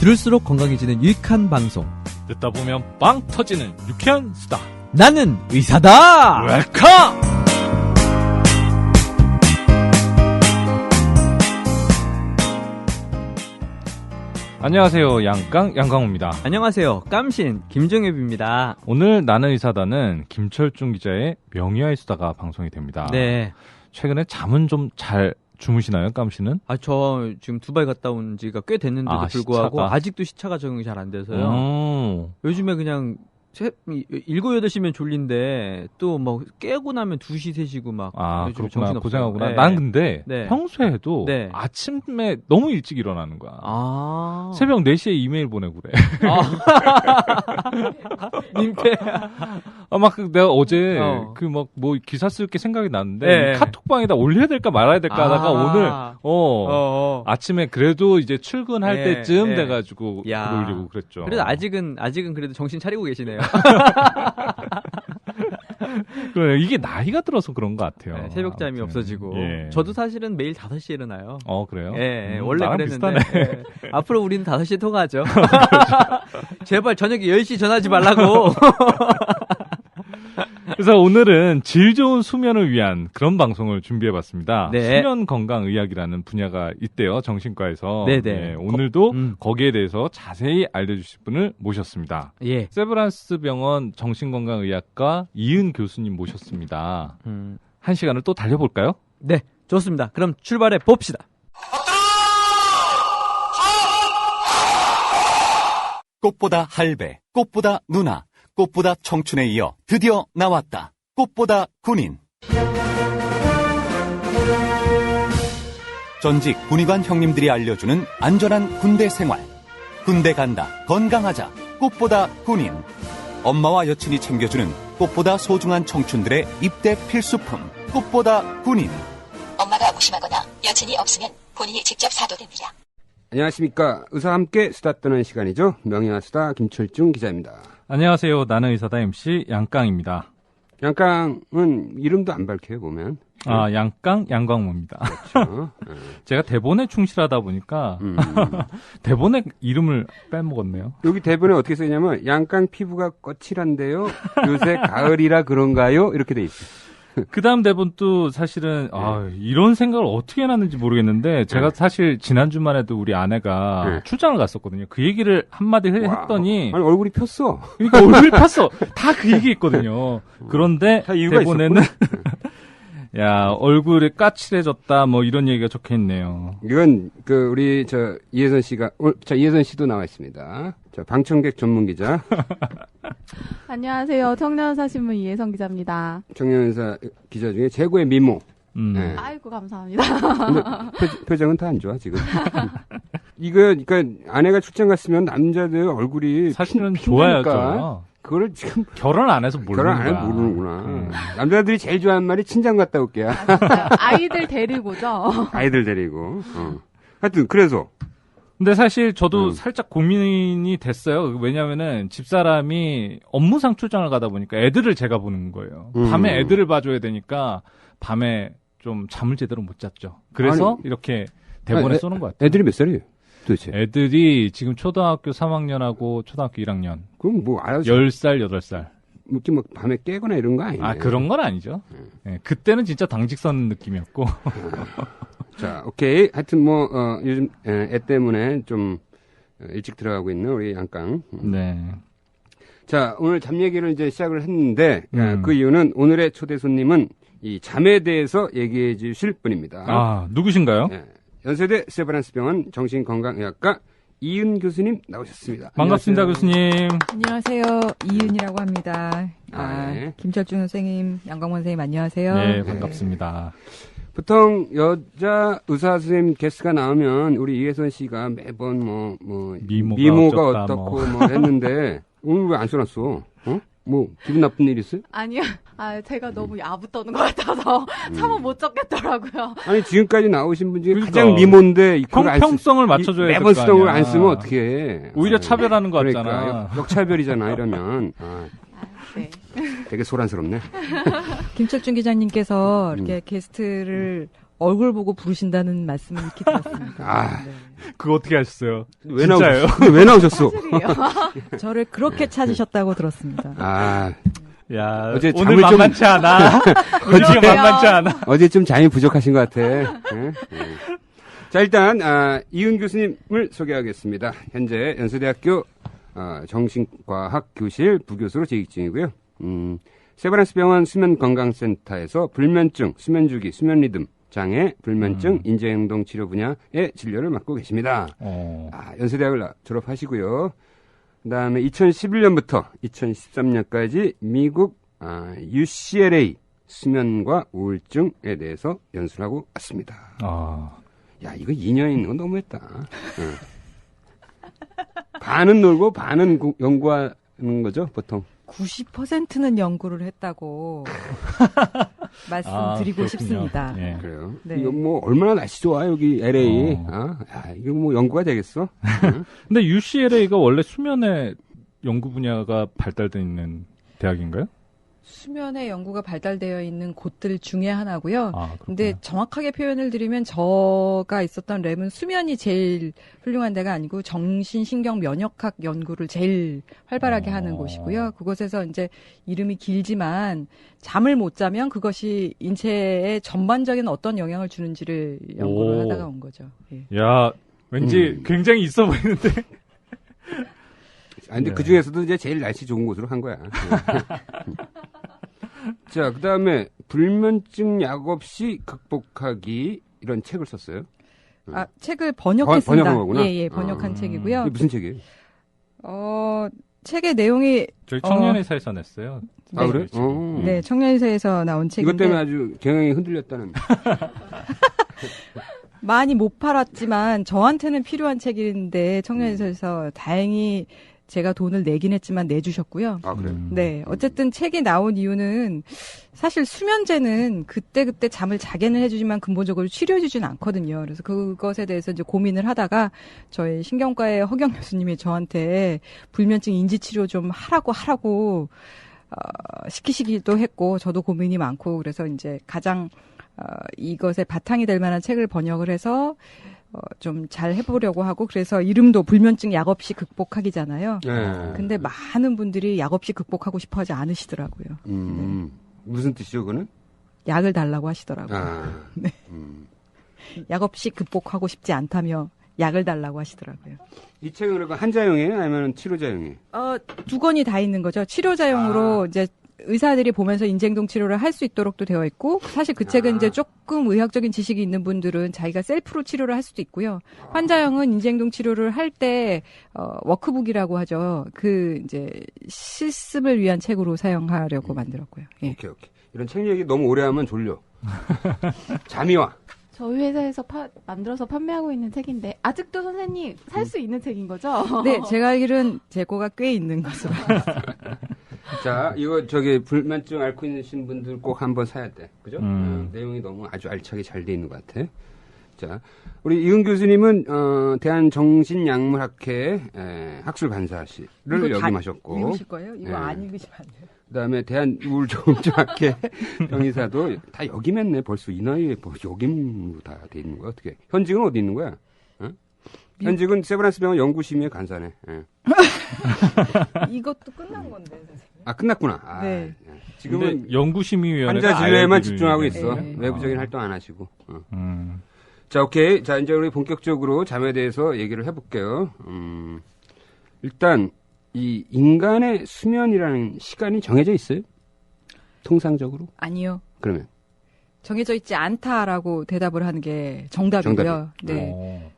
들을수록 건강해지는 유익한 방송. 듣다 보면 빵 터지는 유쾌한 수다. 나는 의사다. 웰컴. 안녕하세요. 양강호입니다. 안녕하세요. 깜신 김종엽입니다. 오늘 나는 의사다는 김철중 기자의 명의와의 수다가 방송이 됩니다. 네. 최근에 잠은 좀 잘 주무시나요, 깜씨는? 저 지금 두바이 갔다 온 지가 꽤 됐는데도 불구하고 시차가? 아직도 시차가 적응이 잘 안 돼서요. 요즘에 그냥 7, 8시면 졸린데 또 뭐 깨고 나면 2시, 3시고 막. 그렇구나. 정신없어요. 고생하구나. 네. 난 근데 네. 평소에도 네. 아침에 너무 일찍 일어나는 거야. 새벽 4시에 이메일 보내고 그래. 민폐. 내가 어제 뭐 기사 쓸 게 생각이 났는데 네. 카톡방에다 올려야 될까 말아야 될까 하다가 오늘 아침에 그래도 이제 출근할 때쯤 돼가지고 글 올리고 그랬죠. 그래도 아직은 그래도 정신 차리고 계시네요. 그래, 이게 나이가 들어서 그런 것 같아요. 네, 새벽잠이 없어지고. 예. 저도 사실은 매일 5시에 일어나요. 그래요? 예, 원래 나랑 그랬는데. 비슷하네. 예. 앞으로 우리는 5시에 통화하죠. 제발 저녁에 10시 전화하지 말라고. 그래서 오늘은 질 좋은 수면을 위한 그런 방송을 준비해봤습니다. 네. 수면 건강 의학이라는 분야가 있대요, 정신과에서. 네네. 예, 오늘도 거기에 대해서 자세히 알려주실 분을 모셨습니다. 예. 세브란스 병원 정신건강의학과 이은 교수님 모셨습니다. 한 시간을 또 달려볼까요? 네, 좋습니다. 그럼 출발해 봅시다. 꽃보다 할배, 꽃보다 누나, 꽃보다 청춘에 이어 드디어 나왔다. 꽃보다 군인. 전직 군의관 형님들이 알려주는 안전한 군대 생활. 군대 간다, 건강하자, 꽃보다 군인. 엄마와 여친이 챙겨주는 꽃보다 소중한 청춘들의 입대 필수품, 꽃보다 군인. 엄마가 무심하거나 여친이 없으면 본인이 직접 사도 됩니다. 안녕하십니까. 의사와 함께 수다 떠는 시간이죠. 명예와 수다 김철중 기자입니다. 안녕하세요. 나는 의사다 MC 양깡입니다. 양깡은 이름도 안 밝혀요, 보면. 양깡, 양광모입니다. 그렇죠. 제가 대본에 충실하다 보니까 대본에 이름을 빼먹었네요. 여기 대본에 어떻게 써있냐면 양깡 피부가 거칠한데요. 요새 가을이라 그런가요? 이렇게 돼 있어요. 그 다음 대본도 사실은 이런 생각을 어떻게 해놨는지 모르겠는데 제가 사실 지난주만 해도 우리 아내가 출장을 갔었거든요. 그 얘기를 한마디 했더니 아니 얼굴이 폈어. 그러니까 얼굴이 폈어. 다 그 얘기했거든요. 그런데 다 이유가 대본에는 야 얼굴이 까칠해졌다 뭐 이런 얘기가 적혀있네요. 이건 우리 이혜선 씨가 이혜선 씨도 나와 있습니다. 방청객 전문 기자. 안녕하세요. 청년사신문 이혜성 기자입니다. 청년사 기자 중에 최고의 미모. 네. 아이고 감사합니다. 근데 표정은 다 안 좋아 지금. 그러니까 아내가 출장 갔으면 남자들 얼굴이 사실은 핀다니까. 좋아야죠. 그거를 지금 결혼 안 해서 모르는 결혼 안 거야. 해서 모르는구나. 남자들이 제일 좋아하는 말이 친장 갔다 올게야. 아이들 데리고죠. 아이들 데리고. 하여튼 그래서. 근데 사실 저도 살짝 고민이 됐어요. 왜냐면은 집사람이 업무상 출장을 가다 보니까 애들을 제가 보는 거예요. 밤에 애들을 봐줘야 되니까 밤에 좀 잠을 제대로 못 잤죠. 그래서 이렇게 대본에 쏘는 것 같아요. 애들이 몇 살이에요? 도대체? 애들이 지금 초등학교 3학년하고 초등학교 1학년. 그럼 뭐 알아서 10살, 8살. 이렇게 막 밤에 깨거나 이런 거 아니에요? 그런 건 아니죠. 네, 그때는 진짜 당직 선 느낌이었고. 자, 오케이. 하여튼 요즘 애 때문에 좀 일찍 들어가고 있는 우리 양깡. 네. 자, 오늘 잠 얘기를 이제 시작을 했는데 그 이유는 오늘의 초대 손님은 이 잠에 대해서 얘기해 주실 분입니다. 누구신가요? 네. 연세대 세브란스 병원 정신건강의학과 이은 교수님 나오셨습니다. 반갑습니다, 안녕하세요. 교수님. 안녕하세요. 이은이라고 합니다. 네. 김철중 선생님, 양광원 선생님 안녕하세요. 네, 반갑습니다. 보통 여자 의사 선생님 게스트가 나오면 우리 이혜선 씨가 매번 미모가 어떻고 했는데 오늘 왜 안 써놨어? 뭐 기분 나쁜 일 있어요? 아니요. 제가 너무 야부 떠는 것 같아서 참아 못 적겠더라고요. 아니 지금까지 나오신 분 중에 가장 미모인데 형평성을 맞춰줘야 매번 쓰던 걸 안 쓰면 어떻게 해? 오히려 차별하는 거 그러니까, 같잖아. 역차별이잖아 이러면. 네. 되게 소란스럽네. 김철중 기자님께서 이렇게 게스트를 얼굴 보고 부르신다는 말씀을 익히 들었습니다. 아. 네. 그거 어떻게 하셨어요? 왜 진짜예요? 나오셨어? 왜 나오셨어? 저를 그렇게 찾으셨다고 들었습니다. 아, 야, 어제 오늘 잠을 좀- 만만치 않아. 오늘 지금 만만치 않아. 어제 좀 잠이 부족하신 것 같아. 네? 자, 일단 이은 교수님을 소개하겠습니다. 현재 연세대학교 정신과학 교실 부교수로 재직 중이고요. 세브란스 병원 수면건강센터에서 불면증, 수면주기, 수면리듬 장애, 불면증, 인지행동 치료 분야의 진료를 맡고 계십니다. 연세대학을 졸업하시고요. 그다음에 2011년부터 2013년까지 미국 UCLA 수면과 우울증에 대해서 연수를 하고 왔습니다. 야, 이거 2년 있는 건 너무했다. 반은 놀고 반은 연구하는 거죠, 보통. 90%는 연구를 했다고 말씀드리고 그렇군요. 싶습니다. 예. 그래요. 네. 이거 뭐 얼마나 날씨 좋아 여기 LA. 야, 이거 뭐 연구가 되겠어? 근데 UCLA가 원래 수면의 연구 분야가 발달되어 있는 대학인가요? 수면의 연구가 발달되어 있는 곳들 중에 하나고요. 그렇군요. 근데 정확하게 표현을 드리면 저가 있었던 랩은 수면이 제일 훌륭한 데가 아니고 정신신경 면역학 연구를 제일 활발하게 하는 곳이고요. 그곳에서 이제 이름이 길지만 잠을 못 자면 그것이 인체에 전반적인 어떤 영향을 주는지를 연구를 하다가 온 거죠. 예. 야, 왠지 굉장히 있어 보이는데. 근데 네. 그 중에서도 이제 제일 날씨 좋은 곳으로 한 거야. 자, 그 다음에 불면증 약 없이 극복하기 이런 책을 썼어요. 책을 번역했습니다. 번역한 거구나. 예, 번역한 책이고요. 이게 무슨 책이에요? 책의 내용이 저희 청년회사에서 냈어요. 아, 그래? 네, 청년회사에서 나온 책인데 이것 때문에 아주 경영이 흔들렸다는. 많이 못 팔았지만 저한테는 필요한 책인데 청년회사에서 다행히 제가 돈을 내긴 했지만 내주셨고요. 아, 그래? 네, 어쨌든 책이 나온 이유는 사실 수면제는 그때그때 잠을 자게는 해주지만 근본적으로 치료해주지는 않거든요. 그래서 그것에 대해서 이제 고민을 하다가 저희 신경과의 허경 교수님이 저한테 불면증 인지치료 좀 하라고 시키시기도 했고 저도 고민이 많고 그래서 이제 가장 이것에 바탕이 될 만한 책을 번역을 해서 좀 잘 해보려고 하고 그래서 이름도 불면증 약 없이 극복하기잖아요. 네. 근데 많은 분들이 약 없이 극복하고 싶어 하지 않으시더라고요. 무슨 뜻이요, 그거는? 약을 달라고 하시더라고요. 네. 약 없이 극복하고 싶지 않다며 약을 달라고 하시더라고요. 이 책은 그러니까 한자용이에요? 아니면 치료자용이에요? 두 권이 다 있는 거죠. 치료자용으로 이제 의사들이 보면서 인지행동 치료를 할 수 있도록도 되어 있고 사실 그 책은 이제 조금 의학적인 지식이 있는 분들은 자기가 셀프로 치료를 할 수도 있고요. 환자형은 인지행동 치료를 할 때 워크북이라고 하죠. 그 이제 실습을 위한 책으로 사용하려고 만들었고요. 예. 오케이. 이런 책 얘기 너무 오래 하면 졸려. 잠이 와. 저희 회사에서 만들어서 판매하고 있는 책인데 아직도 선생님 살 수 있는 책인 거죠? 네, 제가 알기로는 재고가 꽤 있는 것으로. 자, 이거 불면증 앓고 있는 분들 꼭 한번 사야 돼. 그죠? 내용이 너무 아주 알차게 잘 돼 있는 것 같아. 자, 우리 이은 교수님은 대한정신약물학회 학술 간사실을 역임하셨고. 읽으실 거예요? 이거 예. 안 읽으시면 안 돼요. 그다음에 대한우울조험학회 병의사도 다 역임했네. 벌써 이 나이에 역임으로 다 돼 있는 거야. 어떻게? 현직은 어디 있는 거야? 현직은 세브란스 병원 연구심의회 간사네. 예. 이것도 끝난 건데, 선생님. 끝났구나. 네. 지금은 연구심의위원회가 환자 진료에만 아예 집중하고 비밀이네. 있어. 네. 외부적인 활동 안 하시고. 음. 자, 오케이. 자, 이제 우리 본격적으로 잠에 대해서 얘기를 해볼게요. 일단 이 인간의 수면이라는 시간이 정해져 있어요? 통상적으로? 아니요. 그러면 정해져 있지 않다라고 대답을 하는 게 정답이고요. 네.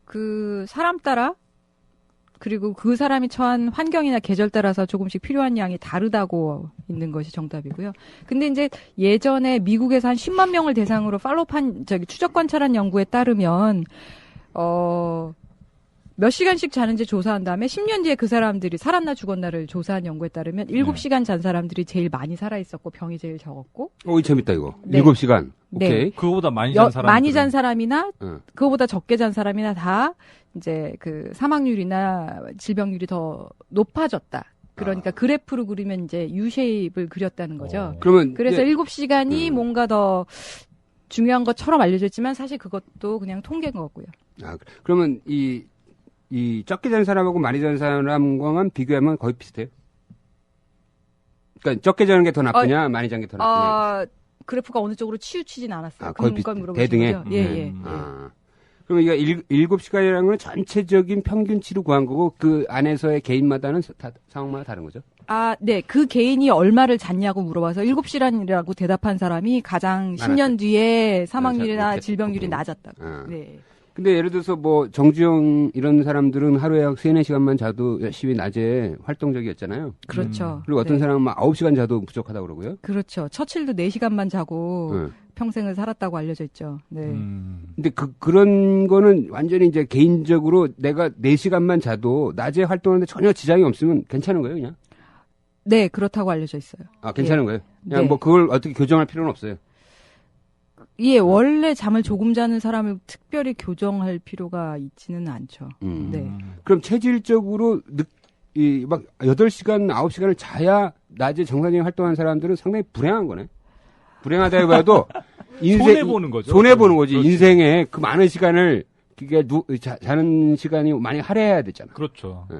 그 사람 따라 그리고 그 사람이 처한 환경이나 계절 따라서 조금씩 필요한 양이 다르다고 있는 것이 정답이고요. 근데 이제 예전에 미국에서 한 10만 명을 대상으로 팔로우한 추적 관찰한 연구에 따르면 몇 시간씩 자는지 조사한 다음에 10년 뒤에 그 사람들이 살았나 죽었나를 조사한 연구에 따르면 7시간 잔 사람들이 제일 많이 살아 있었고 병이 제일 적었고. 이 재밌다 이거. 네. 7시간. 오케이. 네. 그거보다 많이 잔 사람 많이 잔 사람이나 응. 그거보다 적게 잔 사람이나 다 이제 그 사망률이나 질병률이 더 높아졌다. 그러니까 그래프로 그리면 이제 U 쉐입을 그렸다는 거죠. 그러면 그래서 이제 7시간이 뭔가 더 중요한 것처럼 알려져 있지만 사실 그것도 그냥 통계인 것 같고요. 아, 그러면 이 적게 자는 사람하고 많이 자는 사람과만 비교하면 거의 비슷해요? 그러니까 적게 자는 게 더 나쁘냐, 많이 자는 게 더 나쁘냐? 그래프가 어느 쪽으로 치우치진 않았어요. 거의 대등해? 예. 그럼 이거 7시간이라는 건 전체적인 평균치로 구한 거고 그 안에서의 개인마다는 상황마다 다른 거죠? 네. 그 개인이 얼마를 잤냐고 물어봐서 7시간이라고 대답한 사람이 가장 10년 뒤에 사망률이나 질병률이 낮았다고. 네. 근데 예를 들어서 뭐 정주영 이런 사람들은 하루에 3-4시간만 자도 열심히 낮에 활동적이었잖아요. 그렇죠. 그리고 어떤 사람은 막 9시간 자도 부족하다고 그러고요. 그렇죠. 처칠도 4시간만 자고 평생을 살았다고 알려져 있죠. 네. 근데 그런 거는 완전히 이제 개인적으로 내가 4시간만 자도 낮에 활동하는데 전혀 지장이 없으면 괜찮은 거예요, 그냥? 네, 그렇다고 알려져 있어요. 괜찮은 거예요? 그냥 뭐 그걸 어떻게 교정할 필요는 없어요. 예, 원래 잠을 조금 자는 사람을 특별히 교정할 필요가 있지는 않죠. 네. 그럼 체질적으로 막 8시간, 9시간을 자야 낮에 정상적인 활동하는 사람들은 상당히 불행한 거네. 불행하다 해봐도 손해보는 거죠. 손해보는 거지. 그렇지. 인생에 그 많은 시간을 자는 시간이 많이 할애해야 되잖아. 그렇죠. 네.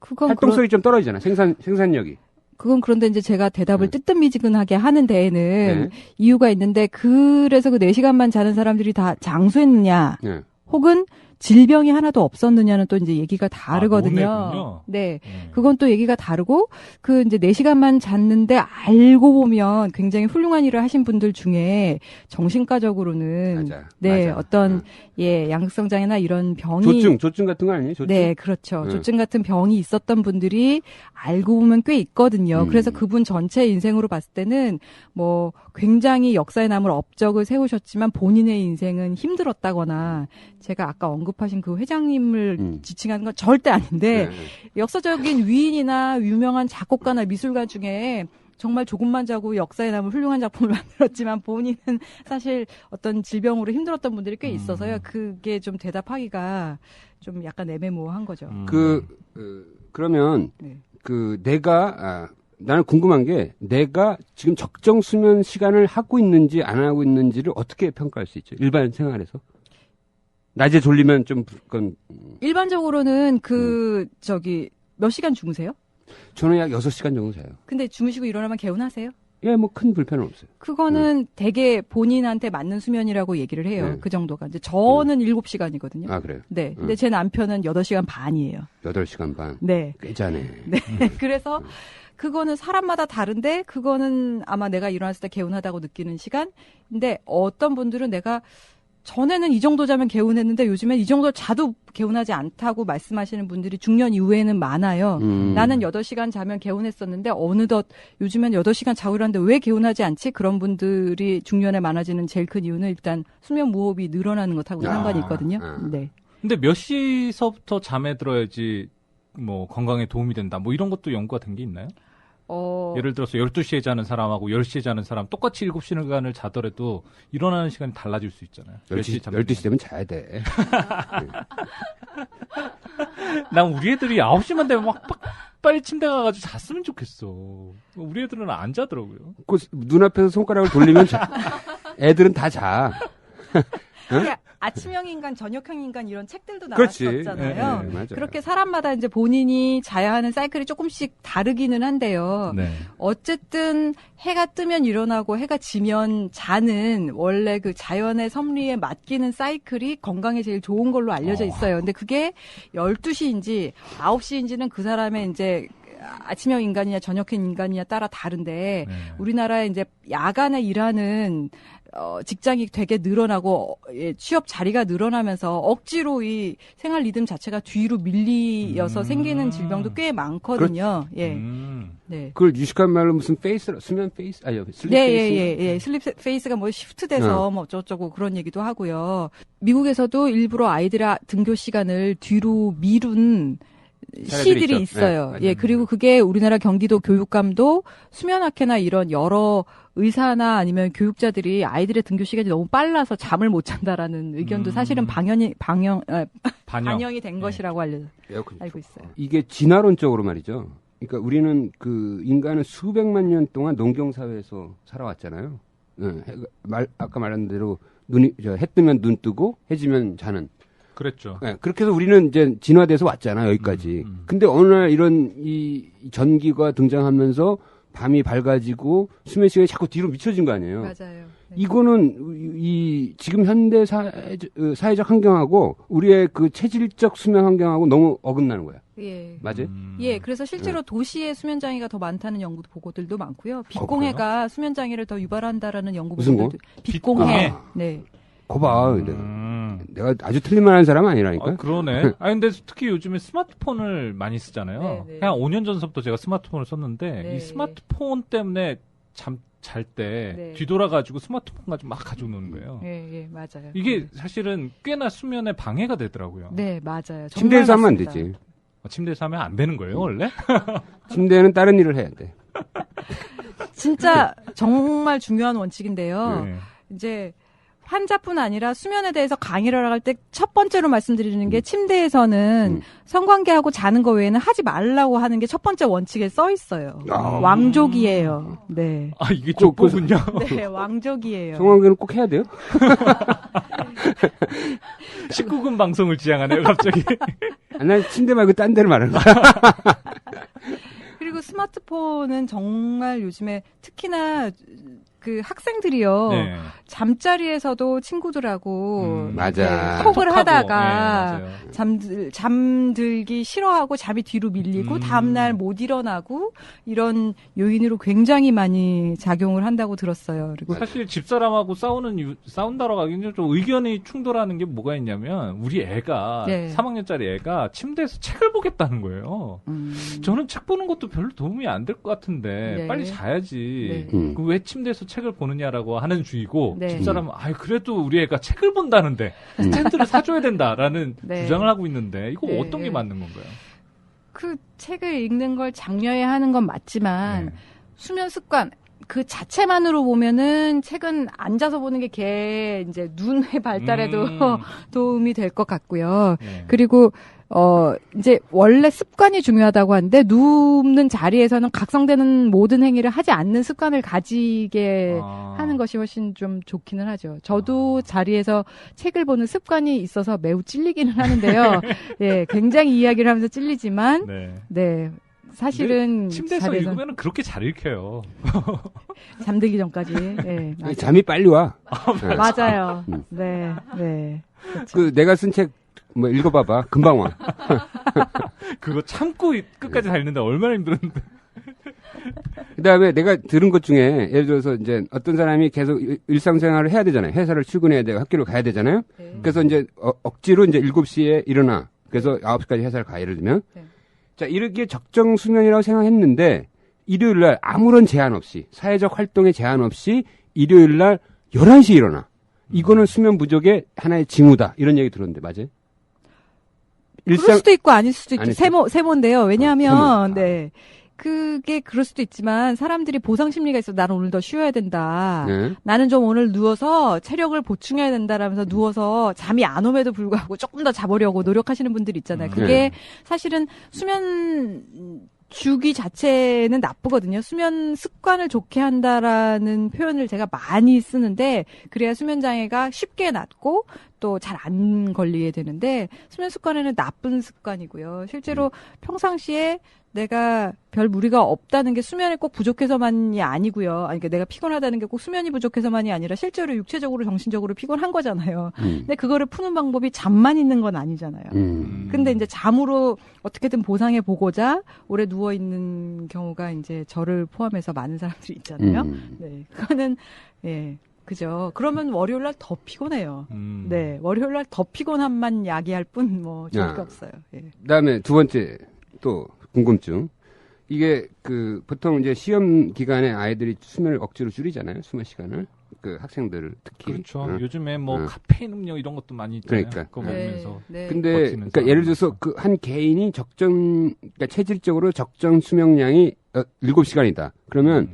활동성이 좀 떨어지잖아. 생산력이. 그건 그런데 이제 제가 대답을 뜨뜻미지근하게 하는 데에는 이유가 있는데 그래서 그 4시간만 자는 사람들이 다 장수했느냐 혹은 질병이 하나도 없었느냐는 또 이제 얘기가 다르거든요. 네. 그건 또 얘기가 다르고 그 이제 4시간만 잤는데 알고 보면 굉장히 훌륭한 일을 하신 분들 중에 정신과적으로는 맞아. 어떤 양극성 장애나 이런 병이 조증 같은 거 아니에요? 조증? 네, 그렇죠. 조증 같은 병이 있었던 분들이 알고 보면 꽤 있거든요. 그래서 그분 전체 인생으로 봤을 때는 뭐 굉장히 역사에 남을 업적을 세우셨지만 본인의 인생은 힘들었다거나 제가 아까 언급하신 그 회장님을 지칭하는 건 절대 아닌데 역사적인 위인이나 유명한 작곡가나 미술가 중에 정말 조금만 자고 역사에 남을 훌륭한 작품을 만들었지만 본인은 사실 어떤 질병으로 힘들었던 분들이 꽤 있어서요. 그게 좀 대답하기가 좀 약간 애매모호한 거죠. 그러면 나는 궁금한 게 내가 지금 적정 수면 시간을 하고 있는지 안 하고 있는지를 어떻게 평가할 수 있죠? 일반 생활에서. 낮에 졸리면 좀 일반적으로는 몇 시간 주무세요? 저는 약 6시간 정도 자요. 근데 주무시고 일어나면 개운하세요? 예, 뭐 큰 불편은 없어요. 그거는 되게 본인한테 맞는 수면이라고 얘기를 해요. 그 정도가. 이제 저는 7시간이거든요. 아, 그래요? 네. 근데 제 남편은 8시간 반이에요. 8시간 반? 네. 꽤 자네. 네. 그래서 그거는 사람마다 다른데 그거는 아마 내가 일어났을 때 개운하다고 느끼는 시간. 근데 어떤 분들은 내가 전에는 이 정도 자면 개운했는데 요즘엔 이 정도 자도 개운하지 않다고 말씀하시는 분들이 중년 이후에는 많아요. 나는 8시간 자면 개운했었는데 어느덧 요즘엔 8시간 자고 일하는데 왜 개운하지 않지? 그런 분들이 중년에 많아지는 제일 큰 이유는 일단 수면 무호흡이 늘어나는 것하고 상관이 있거든요. 네. 근데 몇 시서부터 잠에 들어야지 뭐 건강에 도움이 된다. 뭐 이런 것도 연구가 된 게 있나요? 예를 들어서 12시에 자는 사람하고 10시에 자는 사람 똑같이 7시간을 자더라도 일어나는 시간이 달라질 수 있잖아요. 12시 되면 자야 돼. 난 우리 애들이 9시만 되면 막 빨리 침대 가가지고 잤으면 좋겠어. 우리 애들은 안 자더라고요. 그 눈앞에서 손가락을 돌리면 애들은 다 자. 그러니까 아침형 인간, 저녁형 인간 이런 책들도 나왔었잖아요. 네, 그렇게 사람마다 이제 본인이 자야 하는 사이클이 조금씩 다르기는 한데요. 네. 어쨌든 해가 뜨면 일어나고 해가 지면 자는 원래 그 자연의 섭리에 맡기는 사이클이 건강에 제일 좋은 걸로 알려져 있어요. 근데 그게 12시인지 9시인지는 그 사람의 이제 아침형 인간이냐 저녁형 인간이냐 따라 다른데 우리나라에 이제 야간에 일하는 직장이 되게 늘어나고 취업 자리가 늘어나면서 억지로 이 생활 리듬 자체가 뒤로 밀리어서 생기는 질병도 꽤 많거든요. 네. 그걸 유식한 말로 무슨 수면 페이스? 슬립 페이스? 슬립 페이스가 뭐 시프트돼서 뭐 어쩌고 그런 얘기도 하고요. 미국에서도 일부러 아이들의 등교 시간을 뒤로 미룬 시들이 있어요. 그리고 그게 우리나라 경기도 교육감도 수면학회나 이런 여러 의사나 아니면 교육자들이 아이들의 등교 시간이 너무 빨라서 잠을 못 잔다라는 의견도 사실은 반영이 된 것이라고 알고 있어요. 이게 진화론적으로 말이죠. 그러니까 우리는 인간은 수백만 년 동안 농경 사회에서 살아왔잖아요. 아까 말한 대로 해 뜨면 눈 뜨고 해 지면 자는. 그랬죠. 네, 그렇게 해서 우리는 이제 진화돼서 왔잖아, 여기까지. 근데 어느 날 이런 이 전기가 등장하면서 밤이 밝아지고 수면 시간이 자꾸 뒤로 미쳐진 거 아니에요. 맞아요. 네. 이거는 지금 현대 사회적 환경하고 우리의 그 체질적 수면 환경하고 너무 어긋나는 거야. 예. 맞아요? 예, 그래서 실제로 도시에 수면 장애가 더 많다는 연구 보고들도 많고요. 빛공해가 수면 장애를 더 유발한다라는 연구 무슨 보고들도 거? 빛공해. 네. 거봐. 내가 아주 틀린 말 하는 사람 아니라니까. 그러네. 근데 특히 요즘에 스마트폰을 많이 쓰잖아요. 네, 네. 그냥 5년 전서부터 제가 스마트폰을 썼는데 네. 이 스마트폰 때문에 잘 때 네. 뒤돌아가지고 스마트폰 가지고 막 가지고 노는 거예요. 예, 맞아요. 이게 사실은 꽤나 수면에 방해가 되더라고요. 네, 맞아요. 침대에서 하면 안 맞습니다. 되지. 침대에서 하면 안 되는 거예요, 원래? 침대는 다른 일을 해야 돼. 진짜 정말 중요한 원칙인데요. 네. 이제 환자뿐 아니라 수면에 대해서 강의를 할 때 첫 번째로 말씀드리는 게 침대에서는 성관계하고 자는 거 외에는 하지 말라고 하는 게 첫 번째 원칙에 써 있어요. 왕족이에요. 네. 이게 족보군요. 네, 왕족이에요. 성관계는 꼭 해야 돼요? 19금 방송을 지향하네요, 갑자기. 난 침대 말고 딴 데를 말하는 거야. 그리고 스마트폰은 정말 요즘에 특히나 그 학생들이요. 네. 잠자리에서도 친구들하고 맞아. 톡을 톡하고. 하다가 네, 잠들기 싫어하고 잠이 뒤로 밀리고 다음날 못 일어나고 이런 요인으로 굉장히 많이 작용을 한다고 들었어요. 그리고 사실 집사람하고 싸운다라고 하기는 좀 의견이 충돌하는 게 뭐가 있냐면 우리 애가 네. 3학년짜리 애가 침대에서 책을 보겠다는 거예요. 저는 책 보는 것도 별로 도움이 안 될 것 같은데 네. 빨리 자야지. 네. 왜 침대에서 책을 보느냐라고 하는 주의고 네. 집사람은 그래도 우리 애가 책을 본다는데 스탠드를 사줘야 된다라는 네. 주장을 하고 있는데 이거 네. 어떤 게 맞는 건가요? 그 책을 읽는 걸 장려해야 하는 건 맞지만 네. 수면 습관 그 자체만으로 보면은 책은 앉아서 보는 게 걔 이제 눈의 발달에도 도움이 될 것 같고요. 네. 그리고 이제 원래 습관이 중요하다고 하는데 눕는 자리에서는 각성되는 모든 행위를 하지 않는 습관을 가지게 하는 것이 훨씬 좀 좋기는 하죠. 저도 자리에서 책을 보는 습관이 있어서 매우 찔리기는 하는데요. 예, 굉장히 이야기를 하면서 찔리지만 네. 사실은 침대에서 읽으면 그렇게 잘 읽혀요. 잠들기 전까지. 네, 맞아요. 잠이 빨리 와. 맞아요. 네, 네. 그렇죠. 내가 쓴 책 뭐 읽어봐봐. 금방 와. 그거 참고 끝까지 다 읽는데 얼마나 힘들었는데. 그다음에 내가 들은 것 중에 예를 들어서 이제 어떤 사람이 계속 일상생활을 해야 되잖아요. 회사를 출근해야 되고 학교를 가야 되잖아요. 네. 그래서 이제 억지로 이제 7시에 일어나. 그래서 9시까지 회사를 가. 예를 들면. 네. 자, 이렇게 적정 수면이라고 생각했는데 일요일 날 아무런 제한 없이 사회적 활동에 제한 없이 일요일 날 11시에 일어나. 이거는 수면 부족의 하나의 징후다. 이런 얘기 들었는데 맞아요? 그럴 수도 있고 아닐 수도 있죠. 아닐 세모인데요. 왜냐하면 세모. 네. 그게 그럴 수도 있지만 사람들이 보상 심리가 있어. 나는 오늘 더 쉬어야 된다. 네. 나는 좀 오늘 누워서 체력을 보충해야 된다라면서 누워서 잠이 안 옴에도 불구하고 조금 더 자보려고 노력하시는 분들이 있잖아요. 그게 사실은 수면 주기 자체는 나쁘거든요. 수면 습관을 좋게 한다라는 표현을 제가 많이 쓰는데 그래야 수면 장애가 쉽게 낫고 또 잘 안 걸리게 되는데 수면 습관에는 나쁜 습관이고요. 실제로 평상시에 내가 별 무리가 없다는 게 수면이 꼭 부족해서만이 아니고요. 그러니까 내가 피곤하다는 게 꼭 수면이 부족해서만이 아니라 실제로 육체적으로 정신적으로 피곤한 거잖아요. 근데 그거를 푸는 방법이 잠만 있는 건 아니잖아요. 근데 이제 잠으로 어떻게든 보상해 보고자 오래 누워 있는 경우가 이제 저를 포함해서 많은 사람들이 있잖아요. 네. 그거는 그죠. 그러면 월요일 날 더 피곤해요. 네. 월요일 날 더 피곤함만 야기할 뿐 뭐 좋을 게 없어요. 예. 그다음에 두 번째 또 궁금증. 이게 보통 이제 시험 기간에 아이들이 수면을 억지로 줄이잖아요. 수면 시간을. 학생들을 특히. 그렇죠. 요즘에 카페인 음료 이런 것도 많이 있잖아요. 그러니까. 그거 먹으면서. 근데 예를 들어서 한 개인이 그러니까 체질적으로 적정 수면량이 7시간이다. 그러면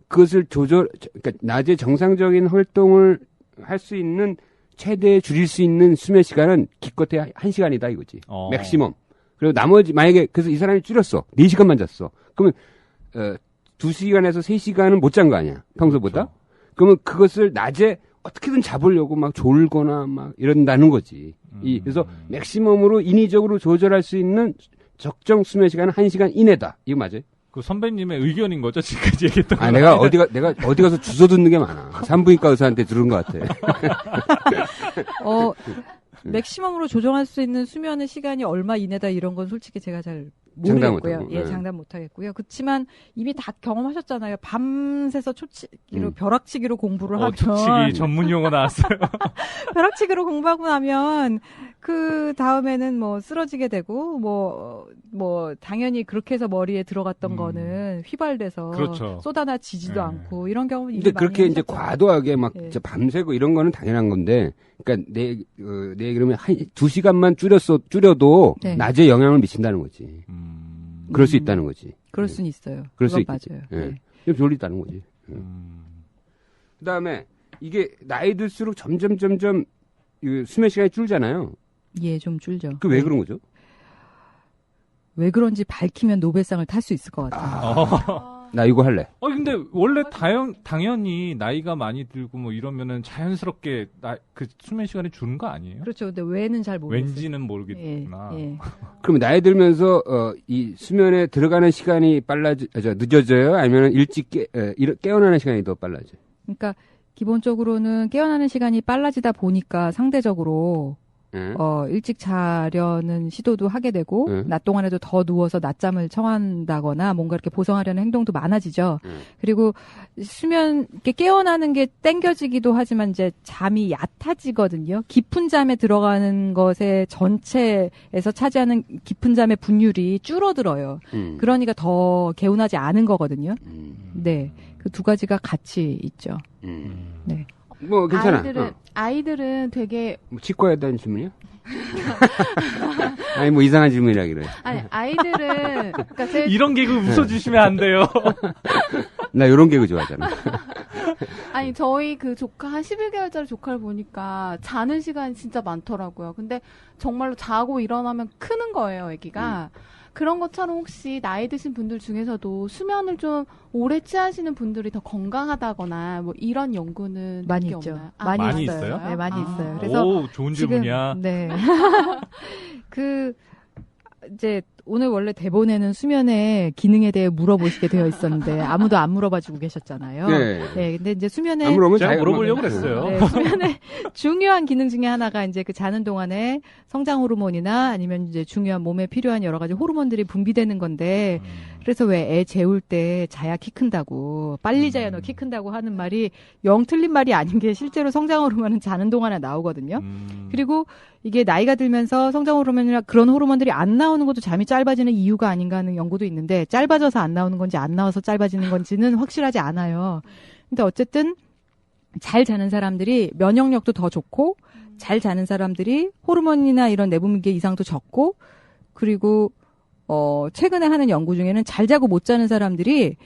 그것을 그러니까 낮에 정상적인 활동을 할 수 있는 최대 줄일 수 있는 수면 시간은 기껏해 1시간이다 이거지. 맥시멈. 그리고 나머지 만약에 그래서 이 사람이 줄였어. 4시간만 잤어. 그러면 2시간에서 3시간은 못 잔 거 아니야. 평소보다. 그렇죠. 그러면 그것을 낮에 어떻게든 잡으려고 막 졸거나 막 이런다는 거지. 그래서 맥시멈으로 인위적으로 조절할 수 있는 적정 수면 시간은 1시간 이내다. 이거 맞아요? 그 선배님의 의견인 거죠? 지금까지 얘기했던 거. 내가 어디 가서 주워 듣는 게 많아. 산부인과 의사한테 들은 것 같아. 맥시멈으로 조정할 수 있는 수면의 시간이 얼마 이내다 이런 건 솔직히 제가 잘 모르겠고요. 장담 못 하겠고요. 그렇지만 이미 다 경험하셨잖아요. 밤새서 초치기로 벼락치기로 공부를 하면 초치기 전문 용어 나왔어요. 벼락치기로 공부하고 나면 그 다음에는 뭐 쓰러지게 되고 뭐 당연히 그렇게 해서 머리에 들어갔던 거는 휘발돼서 그렇죠. 쏟아나지지도 않고 이런 경우는 근데 그렇게 많이 이제 하셨죠. 과도하게 막 밤새고 이런 거는 당연한 건데, 그러니까 내 그러면 2시간만 줄여도 네. 낮에 영향을 미친다는 거지. 그럴 수 있다는 거지. 그럴 수는 있어요. 그럴 수 그건 있겠지. 맞아요. 예. 네. 좀 졸리다는 거지. 그다음에 이게 나이 들수록 점점 이 수면 시간이 줄잖아요. 예, 좀 줄죠. 그 왜 그런 거죠? 왜 그런지 밝히면 노벨상을 탈 수 있을 것 같아요. 나 이거 할래. 근데 원래 당연히 나이가 많이 들고 뭐 이러면은 자연스럽게 그 수면 시간이 주는 거 아니에요? 그렇죠. 근데 왜는 잘 모르겠어요. 왠지는 모르겠구나. 예. 그러면 나이 들면서 이 수면에 들어가는 시간이 늦어져요? 아니면 일찍 깨어나는 시간이 더 빨라져요? 그러니까 기본적으로는 깨어나는 시간이 빨라지다 보니까 상대적으로 일찍 자려는 시도도 하게 되고 낮 동안에도 더 누워서 낮잠을 청한다거나 뭔가 이렇게 보성하려는 행동도 많아지죠. 그리고 수면 이렇게 깨어나는 게 땡겨지기도 하지만 이제 잠이 얕아지거든요. 깊은 잠에 들어가는 것의 전체에서 차지하는 깊은 잠의 분율이 줄어들어요. 그러니까 더 개운하지 않은 거거든요. 네. 그 두 가지가 같이 있죠. 네. 뭐 괜찮아. 아이들은 되게 뭐 치과에 대한 질문이야? 아니 뭐 이상한 질문이라 그래. 아니 아이들은 그러니까 이런 개그 웃어주시면 안 돼요. 나 이런 개그 좋아하잖아. 아니 저희 그 조카 한 11개월짜리 조카를 보니까 자는 시간이 진짜 많더라고요. 근데 정말로 자고 일어나면 크는 거예요, 애기가. 그런 것처럼 혹시 나이 드신 분들 중에서도 수면을 좀 오래 취하시는 분들이 더 건강하다거나 뭐 이런 연구는 많이 게 있죠. 없나요? 많이 있어요? 네, 많이 있어요. 그래서 오, 좋은 질문이야. 네. 이제 오늘 원래 대본에는 수면의 기능에 대해 물어보시게 되어 있었는데 아무도 안 물어봐주고 계셨잖아요. 네. 근데 이제 수면의 안 물어보면 제가 물어보려고 그랬어요. 네, 수면의 중요한 기능 중에 하나가 이제 그 자는 동안에 성장 호르몬이나 아니면 이제 중요한 몸에 필요한 여러 가지 호르몬들이 분비되는 건데 그래서 왜 애 재울 때 자야 키 큰다고 빨리 자야 너 키 큰다고 하는 말이 영 틀린 말이 아닌 게 실제로 성장 호르몬은 자는 동안에 나오거든요. 그리고 이게 나이가 들면서 성장 호르몬이나 그런 호르몬들이 안 나오는 것도 잠이 짧아지는 이유가 아닌가 하는 연구도 있는데 짧아져서 안 나오는 건지 안 나와서 짧아지는 건지는 확실하지 않아요. 근데 어쨌든 잘 자는 사람들이 면역력도 더 좋고 잘 자는 사람들이 호르몬이나 이런 내분비계 이상도 적고 그리고 최근에 하는 연구 중에는 잘 자고 못 자는 사람들이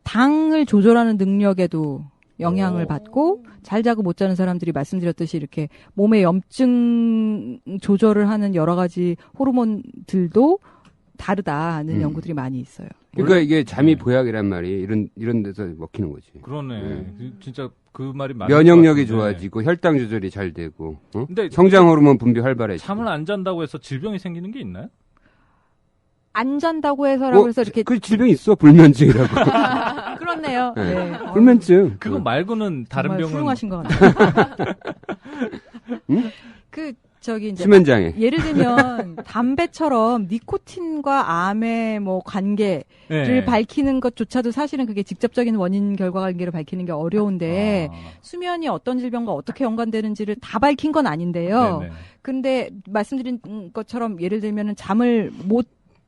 당을 조절하는 능력에도 영향을 받고 잘 자고 못 자는 사람들이 말씀드렸듯이 이렇게 몸의 염증 조절을 하는 여러 가지 호르몬들도 다르다는 연구들이 많이 있어요. 그러니까 이게 잠이 보약이란 말이 이런 데서 먹히는 거지. 그러네. 진짜 그 말이 맞는 면역력이 좋아지고 혈당 조절이 잘 되고 근데 성장 호르몬 분비 활발해지고. 잠을 안 잔다고 해서 질병이 생기는 게 있나요? 안 잔다고 해서라고 해서 이렇게 그 질병 있어 불면증이라고. 그렇네요. 네. 네. 불면증. 그거 말고는 다른 병은 훌륭하신 것 같아요. 응? 이제 수면장애. 예를 들면 담배처럼 니코틴과 암의 뭐 관계를 밝히는 것조차도 사실은 그게 직접적인 원인 결과 관계를 밝히는 게 어려운데 수면이 어떤 질병과 어떻게 연관되는지를 다 밝힌 건 아닌데요. 근데 말씀드린 것처럼 예를 들면은 잠을 못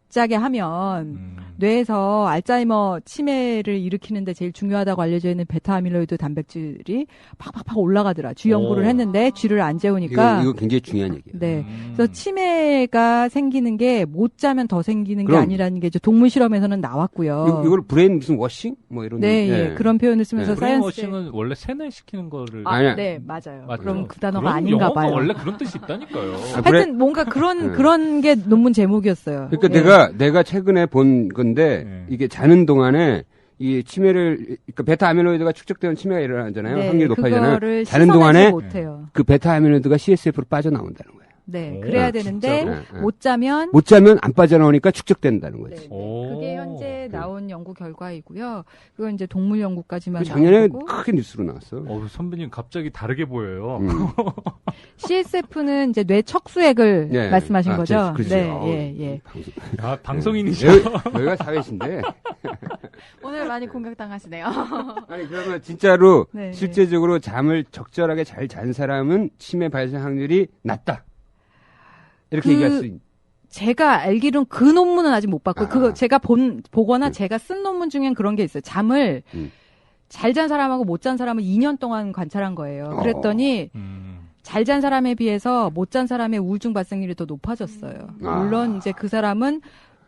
자게 하면 뇌에서 알츠하이머 치매를 일으키는데 제일 중요하다고 알려져 있는 베타 아밀로이드 단백질이 팍팍팍 올라가더라. 쥐 연구를 했는데 쥐를 안 재우니까 이거 굉장히 중요한 얘기예요. 네. 그래서 치매가 생기는 게 못 자면 더 생기는 게 아니라는 게 이제 동물 실험에서는 나왔고요. 이걸 브레인 무슨 워싱 뭐 이런 네, 예. 그런 표현을 쓰면서 브레인 사이언스 워싱은 원래 세뇌시키는 거를 네, 맞아요. 맞죠? 그럼 그 단어가 그런 아닌가 영어가 봐요. 원래 그런 뜻이 있다니까요. 하여튼 뭔가 그런 게 논문 제목이었어요. 그러니까 내가 최근에 본 건데 이게 자는 동안에 이 치매를 그러니까 베타 아밀로이드가 축적되는 치매가 일어나잖아요. 네, 확률이 높아지잖아요. 그거를 자는 씻어내지 동안에 못해요. 그 베타 아밀로이드가 CSF로 빠져나온다는 거예요. 네, 오, 그래야 아, 되는데 진짜로? 못 자면 못 자면 안 빠져나오니까 축적된다는 네, 거지. 네. 그게 현재 네. 나온 연구 결과이고요. 그건 이제 동물 연구까지만 그 작년에 나오고 크게 뉴스로 나왔어. 선배님 갑자기 다르게 보여요. CSF는 이제 뇌 척수액을 네. 말씀하신 아, 거죠? 그렇지. 네, 어우, 예, 예. 야, 방송인이죠. 여기가 사회신데. 오늘 많이 공격당하시네요. 아니 그러면 진짜로 네, 실제적으로 잠을 적절하게 잘 잔 사람은 치매 발생 확률이 낮다. 이렇게 그 얘기할 수 있. 제가 알기로는 그 논문은 아직 못 봤고, 아. 그거 제가 보거나 네. 제가 쓴 논문 중엔 그런 게 있어요. 잠을 잘 잔 사람하고 못 잔 사람을 2년 동안 관찰한 거예요. 그랬더니 잘 잔 사람에 비해서 못 잔 사람의 우울증 발생률이 더 높아졌어요. 아. 물론 이제 그 사람은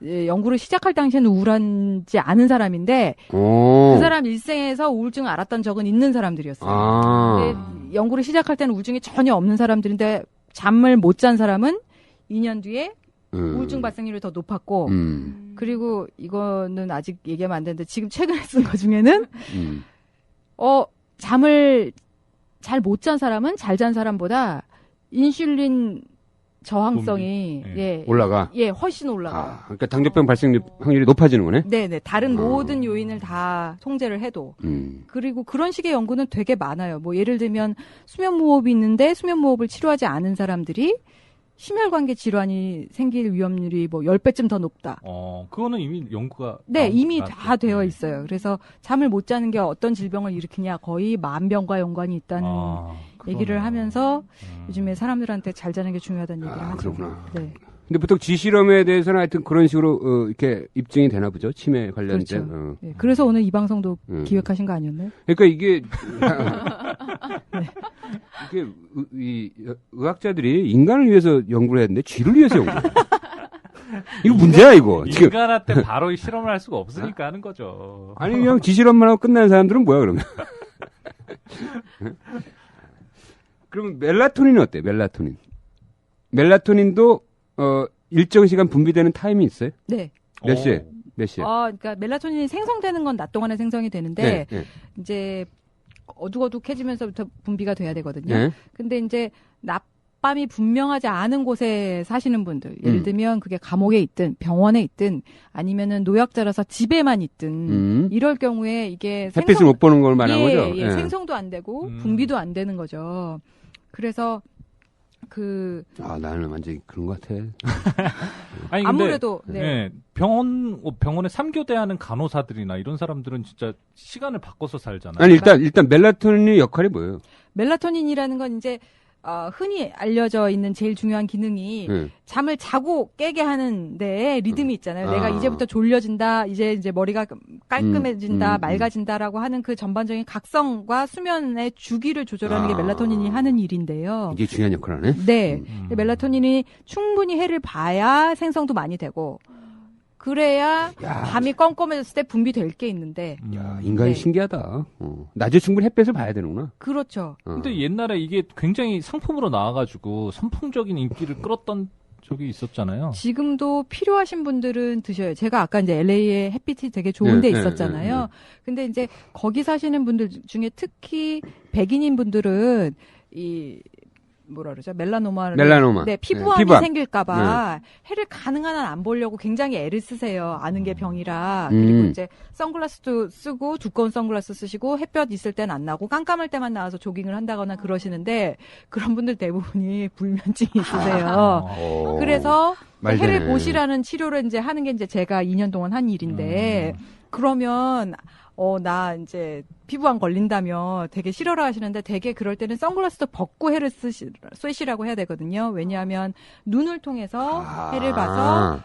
연구를 시작할 당시에는 우울하지 않은 사람인데 그 사람 일생에서 우울증을 알았던 적은 있는 사람들이었어요. 근데 연구를 시작할 때는 우울증이 전혀 없는 사람들인데 잠을 못 잔 사람은 2년 뒤에 우울증 발생률이 더 높았고 그리고 이거는 아직 얘기하면 안 되는데 지금 최근에 쓴 거 중에는 잠을 잘 못 잔 사람은 잘 잔 사람보다 인슐린 저항성이 올라가. 훨씬 올라가요. 아, 그러니까 당뇨병 발생 확률이 높아지는 거네. 네네. 다른 모든 요인을 다 통제를 해도. 그리고 그런 식의 연구는 되게 많아요. 뭐 예를 들면 수면무호흡이 있는데 수면무호흡을 치료하지 않은 사람들이 심혈관계 질환이 생길 위험률이 뭐 10배쯤 더 높다. 그거는 이미 연구가. 네, 이미 다 되어 있어요. 그래서 잠을 못 자는 게 어떤 질병을 일으키냐 거의 만병과 연관이 있다는 얘기를 하면서 요즘에 사람들한테 잘 자는 게 중요하다는 얘기를 하죠. 그렇구나. 네. 근데 보통 지실험에 대해서는 하여튼 그런 식으로 이렇게 입증이 되나 보죠. 치매 관련된. 그렇죠. 네, 그래서 오늘 이 방송도 기획하신 거 아니었나요? 그러니까 이게 이게 이 의학자들이 인간을 위해서 연구를 했는데 쥐를 위해서 연구해. 이거 문제야 이거. 지금 인간한테 바로 실험을 할 수가 없으니까 하는 거죠. 아니 그냥 지실험만 하고 끝나는 사람들은 뭐야 그러면? 그러면 멜라토닌은 어때? 멜라토닌도 일정 시간 분비되는 타임이 있어요? 네. 몇 시에? 몇 시에? 그러니까 멜라토닌이 생성되는 건 낮 동안에 생성이 되는데 네. 이제 어둑어둑해지면서부터 분비가 돼야 되거든요. 네. 근데 이제 낮밤이 분명하지 않은 곳에 사시는 분들, 예를 들면 그게 감옥에 있든 병원에 있든 아니면은 노약자라서 집에만 있든 이럴 경우에 이게 햇빛을 못 보는 걸 말하는 거죠? 예, 생성도 안 되고 분비도 안 되는 거죠. 그래서 나는 완전히 그런 것 같아. 아니, 근데, 아무래도 병원에 3교대하는 간호사들이나 이런 사람들은 진짜 시간을 바꿔서 살잖아요. 아니 일단 멜라토닌의 역할이 뭐예요? 멜라토닌이라는 건 이제 흔히 알려져 있는 제일 중요한 기능이 잠을 자고 깨게 하는데 리듬이 있잖아요. 내가 이제부터 졸려진다, 이제 머리가 깔끔해진다, 맑아진다라고 하는 그 전반적인 각성과 수면의 주기를 조절하는 게 멜라토닌이 하는 일인데요. 이게 중요한 역할을 하네? 네. 멜라토닌이 충분히 해를 봐야 생성도 많이 되고, 그래야 밤이 껌껌해졌을 때 분비될 게 있는데. 야, 인간이 신기하다. 낮에 충분히 햇볕을 봐야 되는구나. 그렇죠. 근데 옛날에 이게 굉장히 상품으로 나와가지고 선풍적인 인기를 끌었던 적이 있었잖아요. 지금도 필요하신 분들은 드셔요. 제가 아까 이제 LA에 햇빛이 되게 좋은 데 있었잖아요. 근데 이제 거기 사시는 분들 중에 특히 백인인 분들은 뭐라 그러죠? 멜라노마. 네, 피부암이 생길까봐 해를 가능한 한 안 보려고 굉장히 애를 쓰세요. 아는 게 병이라. 그리고 이제 선글라스도 쓰고 두꺼운 선글라스 쓰시고 햇볕 있을 땐 안 나고 깜깜할 때만 나와서 조깅을 한다거나 그러시는데 그런 분들 대부분이 불면증이 있으세요. 그래서 해를 보시라는 치료를 이제 하는 게 이제 제가 2년 동안 한 일인데 그러면 나 이제 피부암 걸린다며 되게 싫어라 하시는데 되게 그럴 때는 선글라스도 벗고 해를 쏘시라고 해야 되거든요. 왜냐하면 눈을 통해서 해를 봐서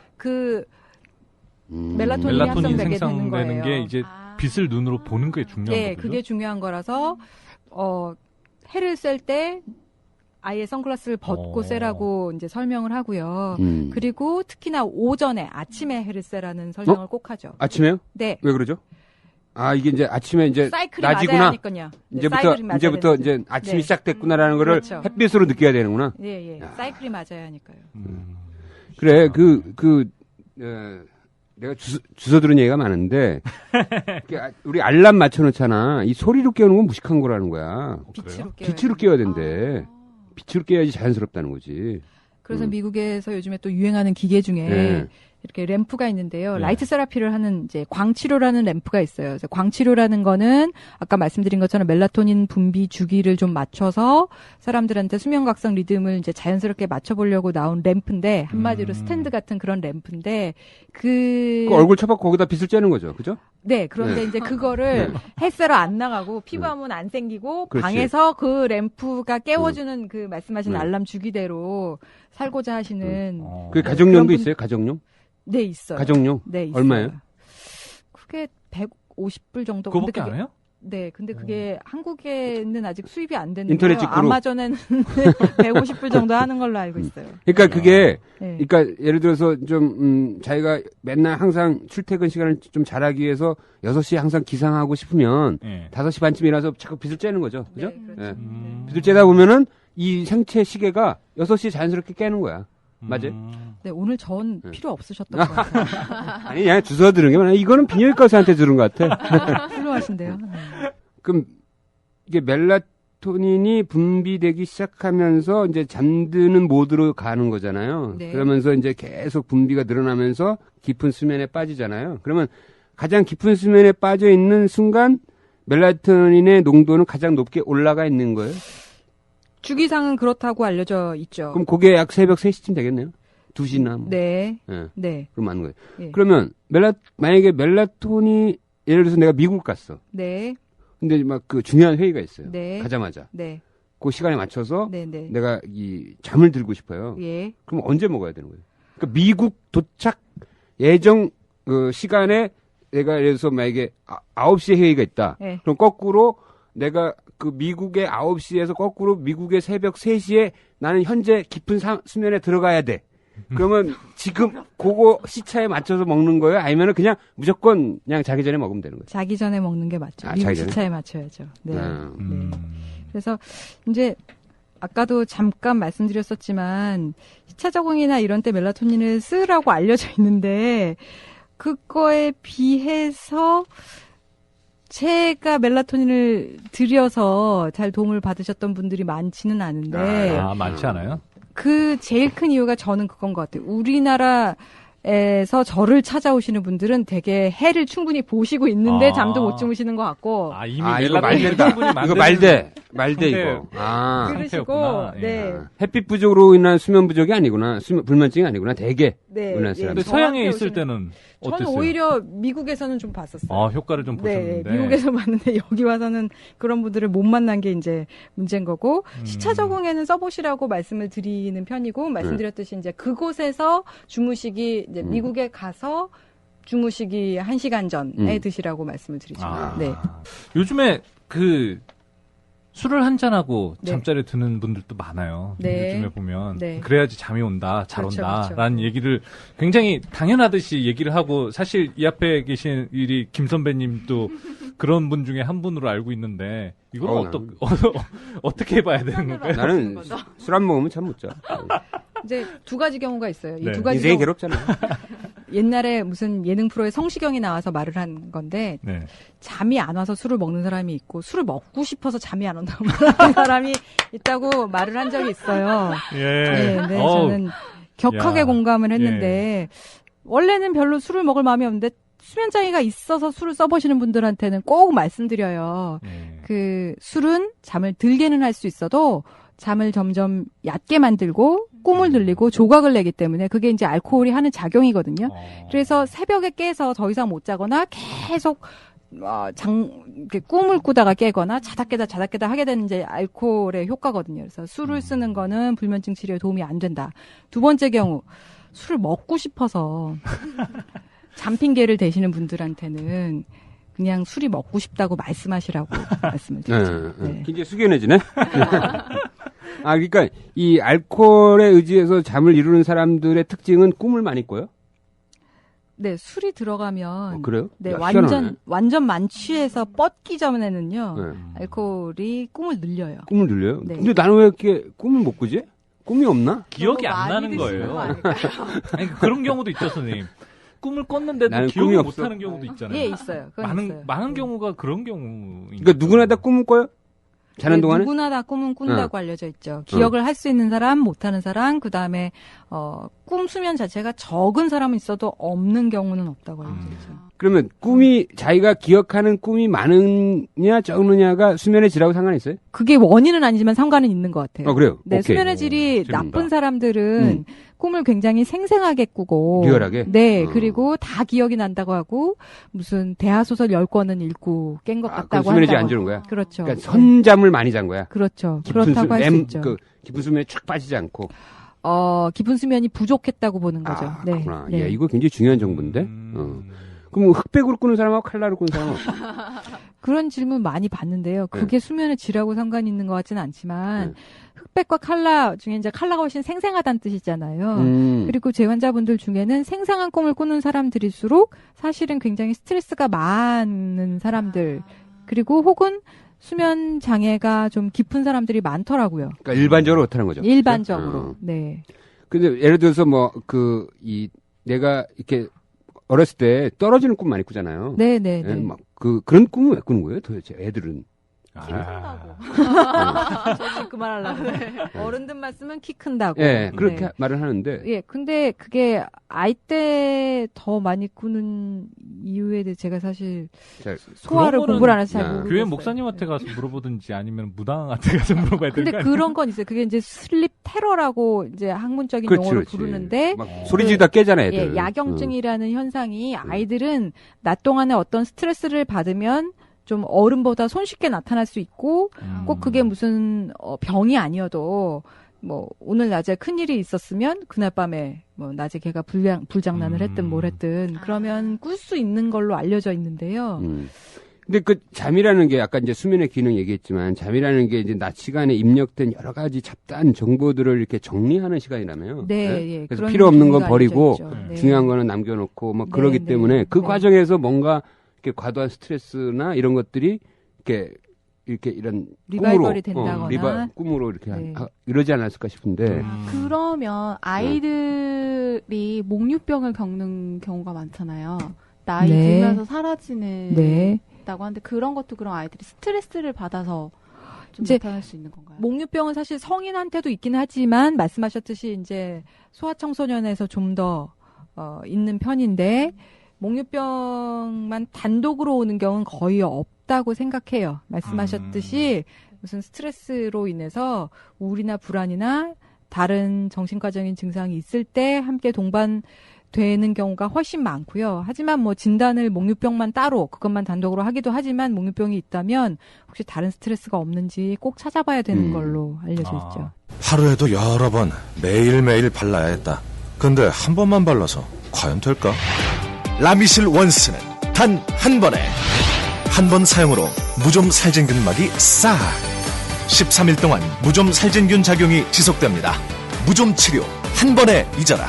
멜라토닌이 합성되게 되는 거예요. 게 이제 빛을 눈으로 보는 게 중요한 거죠. 네, 그게 중요한 거라서 해를 쐴 때 아예 선글라스를 벗고 쐬라고 이제 설명을 하고요. 그리고 특히나 오전에 아침에 해를 쐬라는 설명을 꼭 하죠. 아침에요? 네. 왜 그러죠? 이게 이제 아침에 이제 사이클이 낮이구나. 맞아야 하니까요. 이제부터 이제 아침이 시작됐구나라는 거를 그렇죠. 햇빛으로 느껴야 되는구나. 예. 사이클이 맞아야 하니까요. 그래, 내가 주워 들은 얘기가 많은데 우리 알람 맞춰놓잖아. 이 소리로 깨우는 건 무식한 거라는 거야. 빛으로 깨워야 된대. 빛으로 깨야지 자연스럽다는 거지. 그래서 미국에서 요즘에 또 유행하는 기계 중에 이렇게 램프가 있는데요. 라이트 세라피를 하는 이제 광치료라는 램프가 있어요. 그래서 광치료라는 거는 아까 말씀드린 것처럼 멜라토닌 분비 주기를 좀 맞춰서 사람들한테 수면각성 리듬을 이제 자연스럽게 맞춰보려고 나온 램프인데 한마디로 스탠드 같은 그런 램프인데 그 얼굴 쳐박고 거기다 빛을 쬐는 거죠, 그죠? 네, 그런데 이제 그거를 헬스로 안 나가고 피부암은 안 생기고 그렇지. 방에서 그 램프가 깨워주는 그 말씀하신 알람 주기대로 살고자 하시는 그 가정용도 있어요, 가정용? 네, 있어요. 가정용? 네, 있어요. 얼마예요? 그게 150불 정도. 그거밖에 안 해요? 네, 근데 그게 한국에는 아직 수입이 안 됐는데 인터넷 직구로? 아마존에는 150불 정도 하는 걸로 알고 있어요. 그러니까 그게 네. 그러니까 예를 들어서 좀 자기가 맨날 항상 출퇴근 시간을 좀 잘하기 위해서 6시에 항상 기상하고 싶으면 5시 반쯤 일어나서 자꾸 빛을 쬐는 거죠. 그죠? 네, 그렇죠. 예. 네. 빛을 쬐다 보면은 이 생체 시계가 6시에 자연스럽게 깨는 거야. 맞아요? 네, 오늘 전 필요 없으셨던 것 같아요. 아니, 그냥 주워 들은 게 많아. 이거는 비뇨기과 의사한테 들은 것 같아. 훌륭하신데요. 네. 그럼 이게 멜라토닌이 분비되기 시작하면서 이제 잠드는 모드로 가는 거잖아요. 네. 그러면서 이제 계속 분비가 늘어나면서 깊은 수면에 빠지잖아요. 그러면 가장 깊은 수면에 빠져 있는 순간 멜라토닌의 농도는 가장 높게 올라가 있는 거예요. 주기상은 그렇다고 알려져 있죠. 그럼 그게 약 새벽 3시쯤 되겠네요. 2시나 뭐. 네. 예. 네. 그럼 맞는 거예요. 예. 그러면 만약에 멜라토닌이 예를 들어서 내가 미국 갔어. 네. 근데 막 그 중요한 회의가 있어요. 네. 가자마자. 네. 그 시간에 맞춰서 네, 네. 내가 이 잠을 들고 싶어요. 예. 그럼 언제 먹어야 되는 거예요? 그러니까 미국 도착 예정 시간에 내가 예를 들어서 만약에 9시에 회의가 있다. 네. 그럼 거꾸로 내가 그 미국의 9시에서 거꾸로 미국의 새벽 3시에 나는 현재 깊은 수면에 들어가야 돼. 그러면 지금 그거 시차에 맞춰서 먹는 거예요? 아니면 그냥 무조건 그냥 자기 전에 먹으면 되는 거예요? 자기 전에 먹는 게 맞죠. 아, 미국 자기 전에? 시차에 맞춰야죠. 네. 음. 네. 그래서 이제 아까도 잠깐 말씀드렸었지만 시차 적응이나 이런 때 멜라토닌을 쓰라고 알려져 있는데 그거에 비해서 제가 멜라토닌을 들여서 잘 도움을 받으셨던 분들이 많지는 않은데 많지 않아요? 그 제일 큰 이유가 저는 그건 것 같아요. 우리나라에서 저를 찾아오시는 분들은 되게 해를 충분히 보시고 있는데 잠도 못 주무시는 것 같고. 이미 이거 말된다. 이거 말돼 이거. 그러시고, 네. 햇빛 부족으로 인한 수면 부족이 아니구나. 불면증이 아니구나. 대개. 네. 우리나라 근데 사람들. 서양에 있을 때는 어땠어요? 저는 오히려 미국에서는 좀 봤었어요. 효과를 좀 네, 보셨는데. 미국에서 봤는데 여기 와서는 그런 분들을 못 만난 게 이제 문제인 거고 시차 적응에는 써보시라고 말씀을 드리는 편이고 말씀드렸듯이 이제 그곳에서 주무시기 이제 미국에 가서 주무시기 1시간 전에 드시라고 말씀을 드리죠. 네. 요즘에 술을 한잔하고 네. 잠자리에 드는 분들도 많아요. 네. 요즘에 보면. 네. 그래야지 잠이 온다, 잘 그렇죠, 온다, 그렇죠. 라는 얘기를 굉장히 당연하듯이 얘기를 하고, 사실 이 앞에 계신 우리 김 선배님도 그런 분 중에 한 분으로 알고 있는데, 이걸 어떻게 해봐야 되는 건가요? 나는 술 안 먹으면 잠 못 자. 이제 두 가지 경우가 있어요. 이 네. 두 가지 인생이 경우 괴롭잖아. 옛날에 무슨 예능 프로에 성시경이 나와서 말을 한 건데 네. 잠이 안 와서 술을 먹는 사람이 있고 술을 먹고 싶어서 잠이 안 온다고 말하는 사람이 있다고 말을 한 적이 있어요. 예. 네, 네, 저는 격하게 야. 공감을 했는데 원래는 별로 술을 먹을 마음이 없는데 수면장애가 있어서 술을 써보시는 분들한테는 꼭 말씀드려요. 예. 그 술은 잠을 들게는 할 수 있어도 잠을 점점 얕게 만들고 꿈을 들리고 조각을 내기 때문에 그게 이제 알코올이 하는 작용이거든요. 그래서 새벽에 깨서 더 이상 못 자거나 계속 이렇게 꿈을 꾸다가 깨거나 자다 깨다 하게 되는 이제 알코올의 효과거든요. 그래서 술을 쓰는 거는 불면증 치료에 도움이 안 된다. 두 번째 경우 술을 먹고 싶어서 잠핑계를 대시는 분들한테는 그냥 술이 먹고 싶다고 말씀하시라고 말씀을 드리죠. 네. 굉장히 숙연해지네. 그러니까 이 알코올에 의지해서 잠을 이루는 사람들의 특징은 꿈을 많이 꿔요? 네, 술이 들어가면 그래요? 네, 야, 희한하네. 완전 만취해서 뻗기 전에는요. 네. 알코올이 꿈을 늘려요. 꿈을 늘려요? 네. 근데 나는 왜 이렇게 꿈을 못 꾸지? 꿈이 없나? 기억이 너무 안 많이 나는 드시는 거예요. 거 아닐까요? 아니, 그런 경우도 있죠, 선생님. 꿈을 꿨는데도 나는 기억을 꿈이 못 없어. 하는 경우도 있잖아요. 예, 있어요. 그건 있어요. 많은 경우가 그런 경우. 그러니까 누구나 다 꿈을 꿔요? 자는 네, 동안에? 누구나 다 꿈은 꾼다고 알려져 있죠. 기억을 할 수 있는 사람, 못하는 사람, 그 다음에 꿈 수면 자체가 적은 사람은 있어도 없는 경우는 없다고 알려져 있죠. 그러면 꿈이 자기가 기억하는 꿈이 많으냐 적느냐가 수면의 질하고 상관이 있어요? 그게 원인은 아니지만 상관은 있는 것 같아요. 그래요? 네, 오케이. 수면의 질이 재밌다. 나쁜 사람들은 꿈을 굉장히 생생하게 꾸고 리얼하게? 네, 그리고 다 기억이 난다고 하고 무슨 대하소설 10권은 읽고 깬 것 그럼 같다고 수면의 질 한다고. 안 주는 거야? 그렇죠. 그러니까 선잠을 많이 잔 거야? 그렇죠. 깊은 그렇다고 할 수 있죠. 깊은 수면에 촥 빠지지 않고. 깊은 수면이 부족했다고 보는 거죠. 네. 그렇구나. 네. 야, 이거 굉장히 중요한 정보인데? 그럼 흑백으로 꾸는 사람하고 칼라로 꾸는 사람은? 그런 질문 많이 받는데요. 그게 수면의 질하고 상관이 있는 것 같지는 않지만 흑백과 칼라 중에 이제 칼라가 훨씬 생생하다는 뜻이잖아요. 그리고 제 환자분들 중에는 생생한 꿈을 꾸는 사람들일수록 사실은 굉장히 스트레스가 많은 사람들 그리고 혹은 수면 장애가 좀 깊은 사람들이 많더라고요. 그러니까 일반적으로 그렇다는 거죠. 일반적으로. 네. 근데 예를 들어서 내가 이렇게 어렸을 때 떨어지는 꿈 많이 꾸잖아요. 네네. 예, 막 그런 꿈을 왜 꾸는 거예요, 도대체 애들은? 키 큰다고. 저도 그 말 하려고. 어른들만 쓰면 키 큰다고. 예, 그렇게 네. 말을 하는데. 예, 근데 그게 아이 때 더 많이 꾸는 이유에 대해 제가 사실 소화를 공부를 안 해서 잘 모르겠어요. 교회 목사님한테 가서 물어보든지 아니면 무당한테 가서 물어봐야 되는 근데 거 아니에요? 그런 건 있어요. 그게 이제 슬립 테러라고 이제 학문적인 그렇지, 용어로 그렇지. 부르는데 막 소리 지르다 깨잖아, 애들. 예, 야경증이라는 현상이 아이들은 낮 동안에 어떤 스트레스를 받으면 좀 어른보다 손쉽게 나타날 수 있고 꼭 그게 무슨 병이 아니어도 뭐 오늘 낮에 큰일이 있었으면 그날 밤에 뭐 낮에 걔가 불장난을 했든 뭘 했든 그러면 꿀 수 있는 걸로 알려져 있는데요. 근데 그 잠이라는 게 아까 이제 수면의 기능 얘기했지만 잠이라는 게 이제 낮 시간에 입력된 여러 가지 잡다한 정보들을 이렇게 정리하는 시간이라며요. 네, 예. 그래서 그런 필요 없는 건 의미가 버리고 알려져 있죠. 네. 중요한 거는 남겨놓고 뭐 네, 그러기 네, 때문에 그 네. 과정에서 뭔가 이렇게 과도한 스트레스나 이런 것들이 이렇게 이런 리바이벌이 된다거나. 꿈으로 이렇게 네. 이러지 않았을까 싶은데. 그러면 아이들이 목류병을 겪는 경우가 많잖아요. 나이 네. 들면서 사라지는 네. 다고 하는데 그런 것도 그럼 아이들이 스트레스를 받아서 좀 이제 나타날 수 있는 건가요? 목류병은 사실 성인한테도 있긴 하지만 말씀하셨듯이 이제 소아청소년에서 좀 더 있는 편인데 목류병만 단독으로 오는 경우는 거의 없다고 생각해요. 말씀하셨듯이 무슨 스트레스로 인해서 우울이나 불안이나 다른 정신과적인 증상이 있을 때 함께 동반되는 경우가 훨씬 많고요. 하지만 뭐 진단을 목류병만 따로 그것만 단독으로 하기도 하지만 목류병이 있다면 혹시 다른 스트레스가 없는지 꼭 찾아봐야 되는 걸로 알려져 있죠. 하루에도 여러 번 매일매일 발라야 했다. 근데 한 번만 발라서 과연 될까? 라미실 원스는 단 한 번에 한 번 사용으로 무좀 살균균막이 싹 13일 동안 무좀 살균균 작용이 지속됩니다. 무좀 치료 한 번에 잊어라.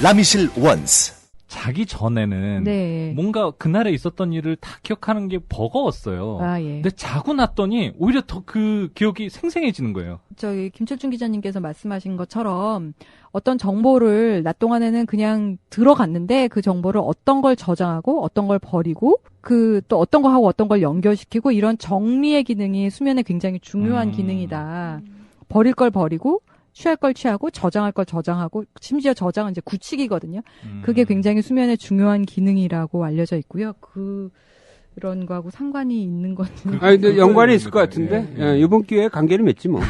라미실 원스. 자기 전에는 네. 뭔가 그날에 있었던 일을 다 기억하는 게 버거웠어요. 아, 예. 근데 자고 났더니 오히려 더 그 기억이 생생해지는 거예요. 저기 김철중 기자님께서 말씀하신 것처럼 어떤 정보를 낮 동안에는 그냥 들어갔는데 그 정보를 어떤 걸 저장하고 어떤 걸 버리고 그 또 어떤 거 하고 어떤 걸 연결시키고 이런 정리의 기능이 수면에 굉장히 중요한 기능이다. 버릴 걸 버리고 취할 걸 취하고 저장할 걸 저장하고 심지어 저장은 이제 굳히기거든요. 그게 굉장히 수면에 중요한 기능이라고 알려져 있고요. 그런 거하고 상관이 있는 건지. 근데 연관이 있을 것 같은데 이번 기회에 관계를 맺지 뭐.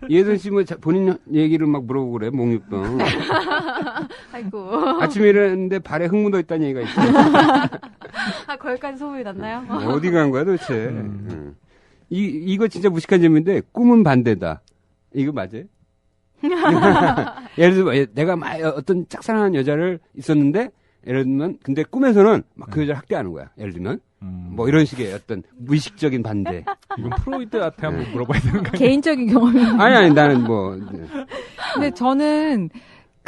이혜선 씨 뭐 본인 얘기를 막 물어보고 그래 목류병. 아이고. 아침에 일어났는데 발에 흙 묻어 있다는 얘기가 있어. 거기까지 소문이 났나요? 어디 간 거야 도대체. 이거 진짜 무식한 질문인데 꿈은 반대다. 이거 맞아요? 예를 들면 내가 막 어떤 짝사랑하는 여자를 있었는데 예를 들면 근데 꿈에서는 막 그 여자를 학대하는 거야. 예를 들면 뭐 이런 식의 어떤 무의식적인 반대. 이건 프로이드한테 한번 물어봐야 되는 거 아니에요? 개인적인 경험이. 아니 나는 뭐. 근데 저는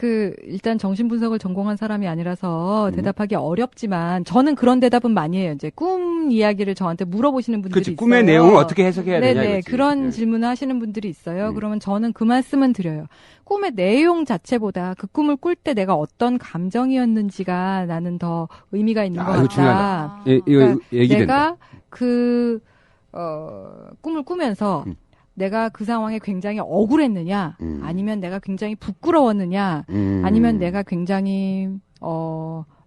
일단 정신분석을 전공한 사람이 아니라서 대답하기 어렵지만, 저는 그런 대답은 많이 해요. 이제 꿈 이야기를 저한테 물어보시는 분들이 그치, 있어요. 꿈의 내용을 어떻게 해석해야 되냐. 네네, 이거지. 그런 질문을 하시는 분들이 있어요. 그러면 저는 그 말씀은 드려요. 꿈의 내용 자체보다 그 꿈을 꿀 때 내가 어떤 감정이었는지가 나는 더 의미가 있는 것 이거 같다. 중요하다. 이거 그러니까 얘기된다. 내가 꿈을 꾸면서 내가 그 상황에 굉장히 억울했느냐, 아니면 내가 굉장히 부끄러웠느냐, 아니면 내가 굉장히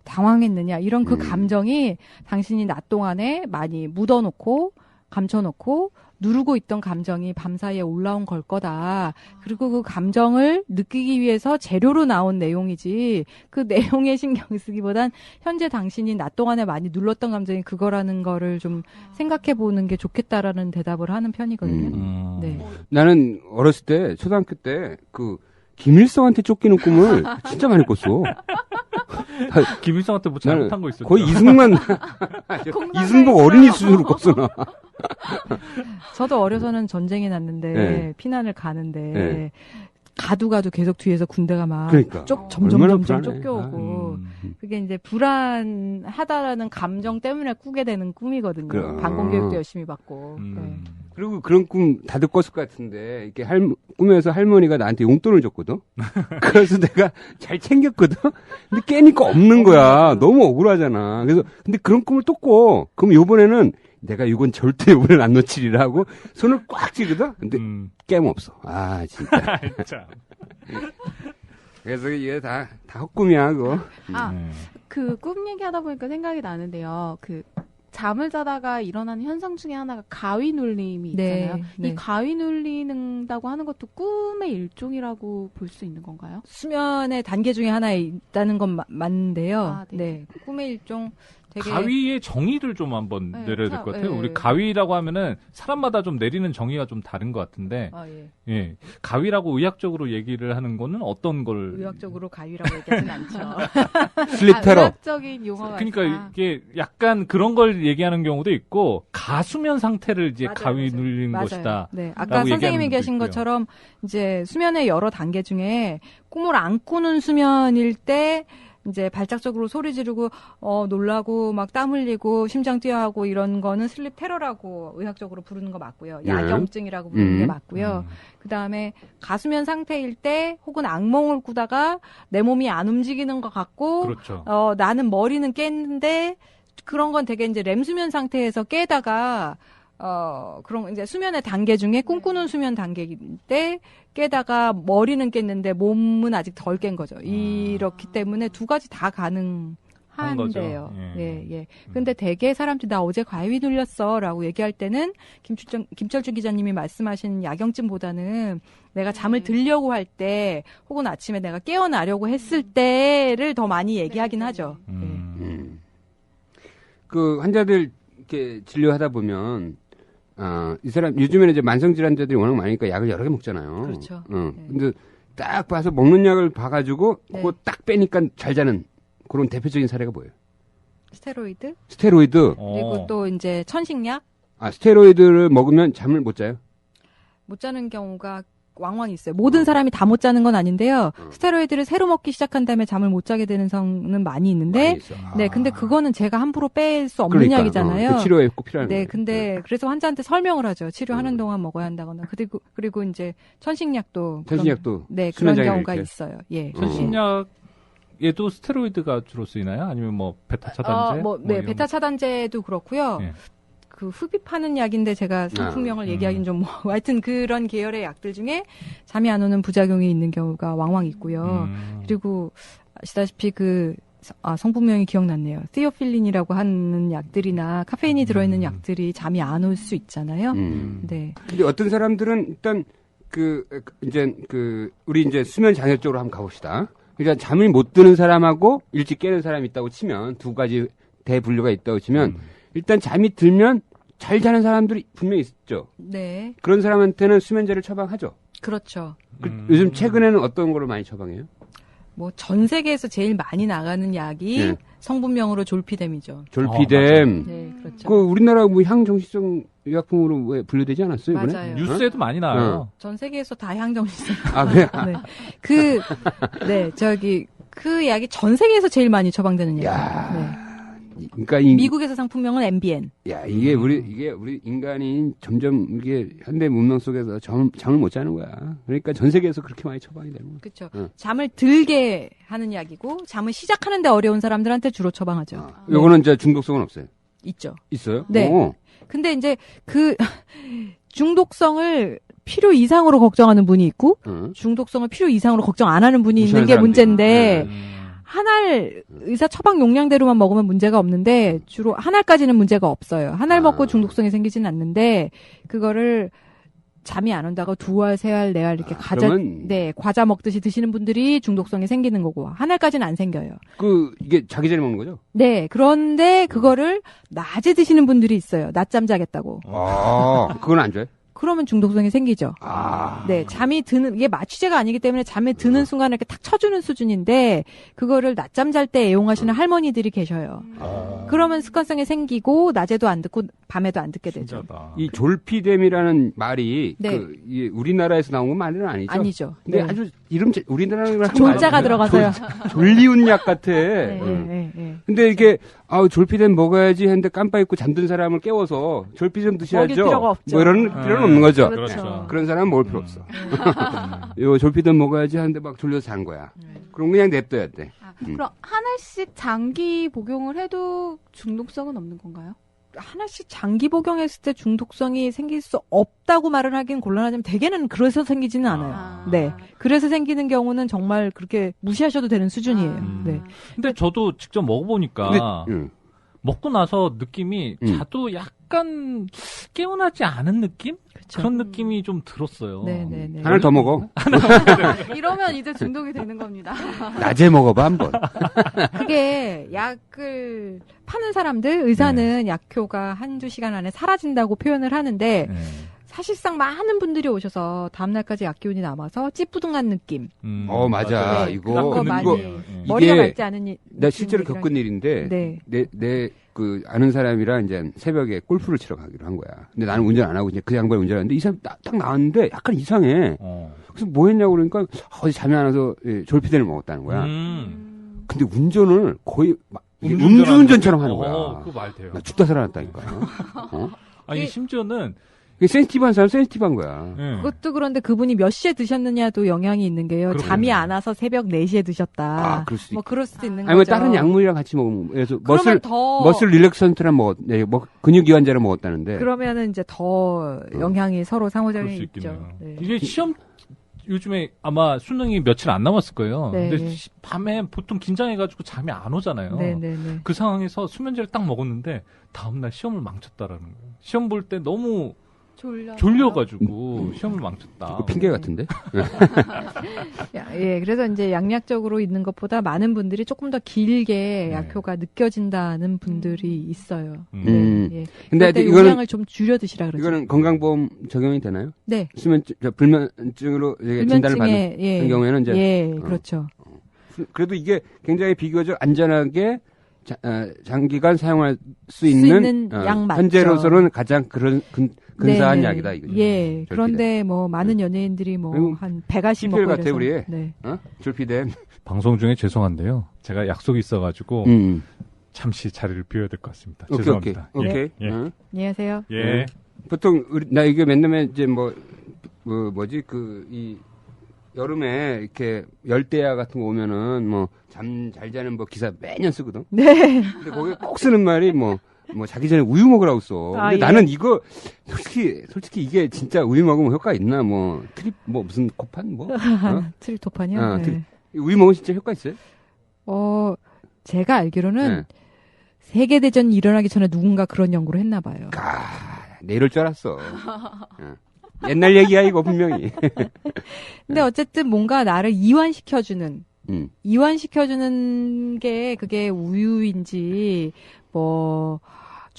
당황했느냐, 이런 그 감정이 당신이 낮 동안에 많이 묻어놓고 감춰놓고 누르고 있던 감정이 밤사이에 올라온 걸 거다. 그리고 그 감정을 느끼기 위해서 재료로 나온 내용이지, 그 내용에 신경 쓰기보단 현재 당신이 낮 동안에 많이 눌렀던 감정이 그거라는 거를 좀 생각해 보는 게 좋겠다라는 대답을 하는 편이거든요. 네. 나는 어렸을 때, 초등학교 때, 김일성한테 쫓기는 꿈을 진짜 많이 꿨어. 김일성한테 뭐 잘못한 거 있었죠? 거의 이승복 어린이 수준으로 꿨어, 나. 저도 어려서는 전쟁이 났는데, 네. 피난을 가는데, 네. 가도 계속 뒤에서 군대가 막 그러니까. 점점 불안해. 쫓겨오고, 그게 이제 불안하다라는 감정 때문에 꾸게 되는 꿈이거든요. 그래. 방공교육도 열심히 받고. 네. 그리고 그런 꿈 다들 꿨을 것 같은데, 이렇게 꿈에서 할머니가 나한테 용돈을 줬거든? 그래서 내가 잘 챙겼거든? 근데 깨니까 없는 거야. 너무 억울하잖아. 그래서, 근데 그런 꿈을 또 꿔. 그럼 요번에는 내가 이건 절대 요번엔 안 놓치리라고 손을 꽉 쥐거든? 근데 깨면 없어. 아, 진짜. 그래서 이게 다 헛꿈이야, 그거. 그 꿈 얘기하다 보니까 생각이 나는데요. 잠을 자다가 일어나는 현상 중에 하나가 가위 눌림이 있잖아요. 네. 이 가위 눌린다고 하는 것도 꿈의 일종이라고 볼 수 있는 건가요? 수면의 단계 중에 하나에 있다는 건 맞는데요. 아, 네. 네. 꿈의 일종 되게. 가위의 정의를 좀 한번 내려야 될 것 같아요. 네. 우리 가위라고 하면은 사람마다 좀 내리는 정의가 좀 다른 것 같은데, 예. 가위라고 의학적으로 얘기를 하는 거는 어떤 걸? 의학적으로 가위라고 얘기하진 않죠. 슬립 테러. 의학적인 용어가 그러니까 있다. 이게 약간 그런 걸 얘기하는 경우도 있고, 가수면 상태를 이제 맞아요, 가위 맞아요. 눌린 맞아요. 것이다. 네. 아까 선생님이 얘기하는 계신 분도 있고요. 것처럼 이제 수면의 여러 단계 중에 꿈을 안 꾸는 수면일 때 이제 발작적으로 소리 지르고 놀라고 막 땀 흘리고 심장 뛰어하고 이런 거는 슬립 테러라고 의학적으로 부르는 거 맞고요. 야경증이라고 부르는 게 맞고요. 그다음에 가수면 상태일 때 혹은 악몽을 꾸다가 내 몸이 안 움직이는 것 같고 그렇죠. 나는 머리는 깼는데 그런 건 되게 이제 렘 수면 상태에서 깨다가 그런 이제 수면의 단계 중에 꿈꾸는 수면 단계일 때 깨다가 머리는 깼는데 몸은 아직 덜 깬 거죠. 이렇기 때문에 두 가지 다 가능한데요. 예. 근데 대개 사람들이 나 어제 가위 눌렸어라고 얘기할 때는 김철주 기자님이 말씀하신 야경증보다는 내가 잠을 들려고 할 때 혹은 아침에 내가 깨어나려고 했을 때를 더 많이 얘기하긴 하죠. 그 환자들 이렇게 진료하다 보면 이 사람 요즘에는 이제 만성 질환자들이 워낙 많으니까 약을 여러 개 먹잖아요. 그렇죠. 근데 딱 봐서 먹는 약을 봐가지고 그거 딱 빼니까 잘 자는 그런 대표적인 사례가 뭐예요? 스테로이드? 스테로이드. 그리고 또 이제 천식약? 스테로이드를 먹으면 잠을 못 자요? 못 자는 경우가 왕왕 있어요. 모든 사람이 다 못 자는 건 아닌데요. 스테로이드를 새로 먹기 시작한 다음에 잠을 못 자게 되는 성은 많이 있는데, 네, 근데 그거는 제가 함부로 뺄 수 없는 그러니까, 약이잖아요. 그 치료에 꼭 필요한 네, 거예요. 근데 그래서 환자한테 설명을 하죠. 치료하는 동안 먹어야 한다거나. 그리고 이제 천식약도 네, 그런 경우가 이렇게. 있어요. 예. 천식약에도 스테로이드가 주로 쓰이나요? 아니면 뭐 베타 차단제? 네, 베타 차단제도 그렇고요. 예. 그 흡입하는 약인데 제가 상품명을 얘기하기는 좀 하여튼 그런 계열의 약들 중에 잠이 안 오는 부작용이 있는 경우가 왕왕 있고요. 그리고 아시다시피 성분명이 기억났네요. 티오필린이라고 하는 약들이나 카페인이 들어있는 약들이 잠이 안 올 수 있잖아요. 네. 근데 어떤 사람들은 일단 우리 이제 수면 장애 쪽으로 한번 가봅시다. 그러니까 잠을 못 드는 사람하고 일찍 깨는 사람이 있다고 치면 두 가지 대분류가 있다고 치면 일단 잠이 들면 잘 자는 사람들이 분명히 있죠. 네. 그런 사람한테는 수면제를 처방하죠. 그렇죠. 요즘 최근에는 어떤 거를 많이 처방해요? 뭐 전 세계에서 제일 많이 나가는 약이 성분명으로 졸피뎀이죠. 졸피뎀. 네, 그렇죠. 그 우리나라 뭐 향정신성 의약품으로 왜 분류되지 않았어요? 이번에? 맞아요. 뉴스에도 많이 나와요. 전 세계에서 다 향정신성. 아, 그래? 네. 그 약이 전 세계에서 제일 많이 처방되는 약이에요. 네. 그러니까 미국에서 상품명은 MBN. 야, 이게 우리 인간이 점점 이게 현대 문명 속에서 잠을 못 자는 거야. 그러니까 전 세계에서 그렇게 많이 처방이 되는 거야. 그렇죠. 잠을 들게 하는 약이고 잠을 시작하는데 어려운 사람들한테 주로 처방하죠. 요거는 이제 중독성은 없어요. 있죠. 있어요? 네. 오. 근데 이제 그 중독성을 필요 이상으로 걱정하는 분이 있고 중독성을 필요 이상으로 걱정 안 하는 분이 있는 게 문제인데 한 알 의사 처방 용량대로만 먹으면 문제가 없는데 주로 한 알까지는 문제가 없어요. 한 알 먹고 중독성이 생기지는 않는데 그거를 잠이 안 온다고 2알, 3알, 4알 이렇게 과자 먹듯이 드시는 분들이 중독성이 생기는 거고 한 알까지는 안 생겨요. 이게 자기 전에 먹는 거죠? 네. 그런데 그거를 낮에 드시는 분들이 있어요. 낮잠 자겠다고. 그건 안 좋아요? 그러면 중독성이 생기죠. 네, 잠이 드는, 이게 마취제가 아니기 때문에 잠에 드는 순간에 이렇게 탁 쳐주는 수준인데, 그거를 낮잠 잘 때 애용하시는 할머니들이 계셔요. 그러면 습관성이 생기고, 낮에도 안 듣고, 밤에도 안 듣게 되죠. 진짜다. 이 졸피뎀이라는 말이, 네. 이게 우리나라에서 나온 건 말은 아니죠? 아니죠. 근데 네. 아주 우리나라랑 졸자가 들어가서요. 졸리운 약 같아. 네. 근데 이게, 졸피뎀 먹어야지 했는데 깜빡 잊고 잠든 사람을 깨워서 졸피뎀 드셔야죠. 먹일 필요가 없죠. 뭐 이런 필요는 없는 거죠. 그렇죠. 그런 사람은 먹을 필요 없어. 요 졸피뎀 먹어야지 하는데 막 졸려서 잔 거야. 그럼 그냥 냅둬야 돼. 그럼 하나씩 장기 복용을 해도 중독성은 없는 건가요? 하나씩 장기 복용했을 때 중독성이 생길 수 없다고 말을 하긴 곤란하지만 대개는 그래서 생기지는 않아요. 네. 그래서 생기는 경우는 정말 그렇게 무시하셔도 되는 수준이에요. 네. 근데 저도 직접 먹어보니까 먹고 나서 느낌이 자도 약간 개운하지 않은 느낌? 그쵸. 그런 느낌이 좀 들었어요. 네네네. 하나를 더 먹어. 이러면 이제 중독이 되는 겁니다. 낮에 먹어봐 한번. 그게 약을 파는 사람들, 의사는 약효가 1-2시간 안에 사라진다고 표현을 하는데 사실상 많은 분들이 오셔서 다음날까지 약기운이 남아서 찌뿌둥한 느낌. 맞아. 네, 이거 그런 거 많이 머리가 맑지 않은 나 실제로 겪은 일인데 내 아는 사람이랑 이제 새벽에 골프를 치러 가기로 한 거야. 근데 나는 운전 안 하고 이제 그 양반이 운전하는데 이 사람 딱 나왔는데 약간 이상해. 그래서 뭐 했냐고 그러니까 어제 잠이 안 와서 졸피뎀을 먹었다는 거야. 근데 운전을 거의 음주운전처럼 하는 거야. 그거 말 돼요. 나 죽다 살아났다니까. 아니 심지어는 센시티브한 사람 센시티브한 거야. 그것도 그런데 그분이 몇 시에 드셨느냐도 영향이 있는 게요. 잠이 안 와서 새벽 4시에 드셨다. 그럴 수도 뭐 그럴 수도 있는 아니면 거죠. 다른 약물이랑 같이 먹으면 그래서 더 머슬 릴렉선트랑 근육 이완제를 먹었다는데. 그러면은 이제 더 영향이 서로 상호작용이 있죠. 네. 이게 시험 요즘에 아마 수능이 며칠 안 남았을 거예요. 네. 근데 밤에 보통 긴장해가지고 잠이 안 오잖아요. 네네네. 그 상황에서 수면제를 딱 먹었는데 다음날 시험을 망쳤다라는 거예요. 시험 볼 때 너무 졸려가지고 시험을 망쳤다. 그 핑계 같은데? 그래서 이제 양약적으로 있는 것보다 많은 분들이 조금 더 길게 약효가 느껴진다는 분들이 있어요. 예. 근데 이거는 용량을 좀 줄여 드시라 그러죠. 이거는 건강보험 적용이 되나요? 네. 불면증으로 진단을 받는 경우에는 이제 그렇죠. 그래도 이게 굉장히 비교적 안전하게 장기간 사용할 수 있는 약 맞죠. 현재로서는 가장 근사한 약이다 이거죠. 예. 그런데 뭐 많은 연예인들이 뭐 한 100알씩 먹고 같아 그래서. 우리. 네. 졸피뎀. 방송 중에 죄송한데요. 제가 약속이 있어가지고 잠시 자리를 비워야 될 것 같습니다. 죄송합니다. 오케이. 안녕하세요. 예. 보통 나 이게 맨날 이제 이 여름에 이렇게 열대야 같은 거 오면은 뭐 잠 잘 자는 기사 매년 쓰거든. 네. 근데 거기 꼭 쓰는 말이 뭐 자기 전에 우유 먹으라고 써. 근데 나는 이거 솔직히 이게 진짜 우유 먹으면 효과 있나? 무슨 코판 트립토판이요? 네. 우유 먹으면 진짜 효과 있어요? 제가 알기로는 세계대전이 일어나기 전에 누군가 그런 연구를 했나 봐요. 내 이럴 줄 알았어. 옛날 얘기야 이거 분명히. 근데 어쨌든 뭔가 나를 이완시켜주는 게 그게 우유인지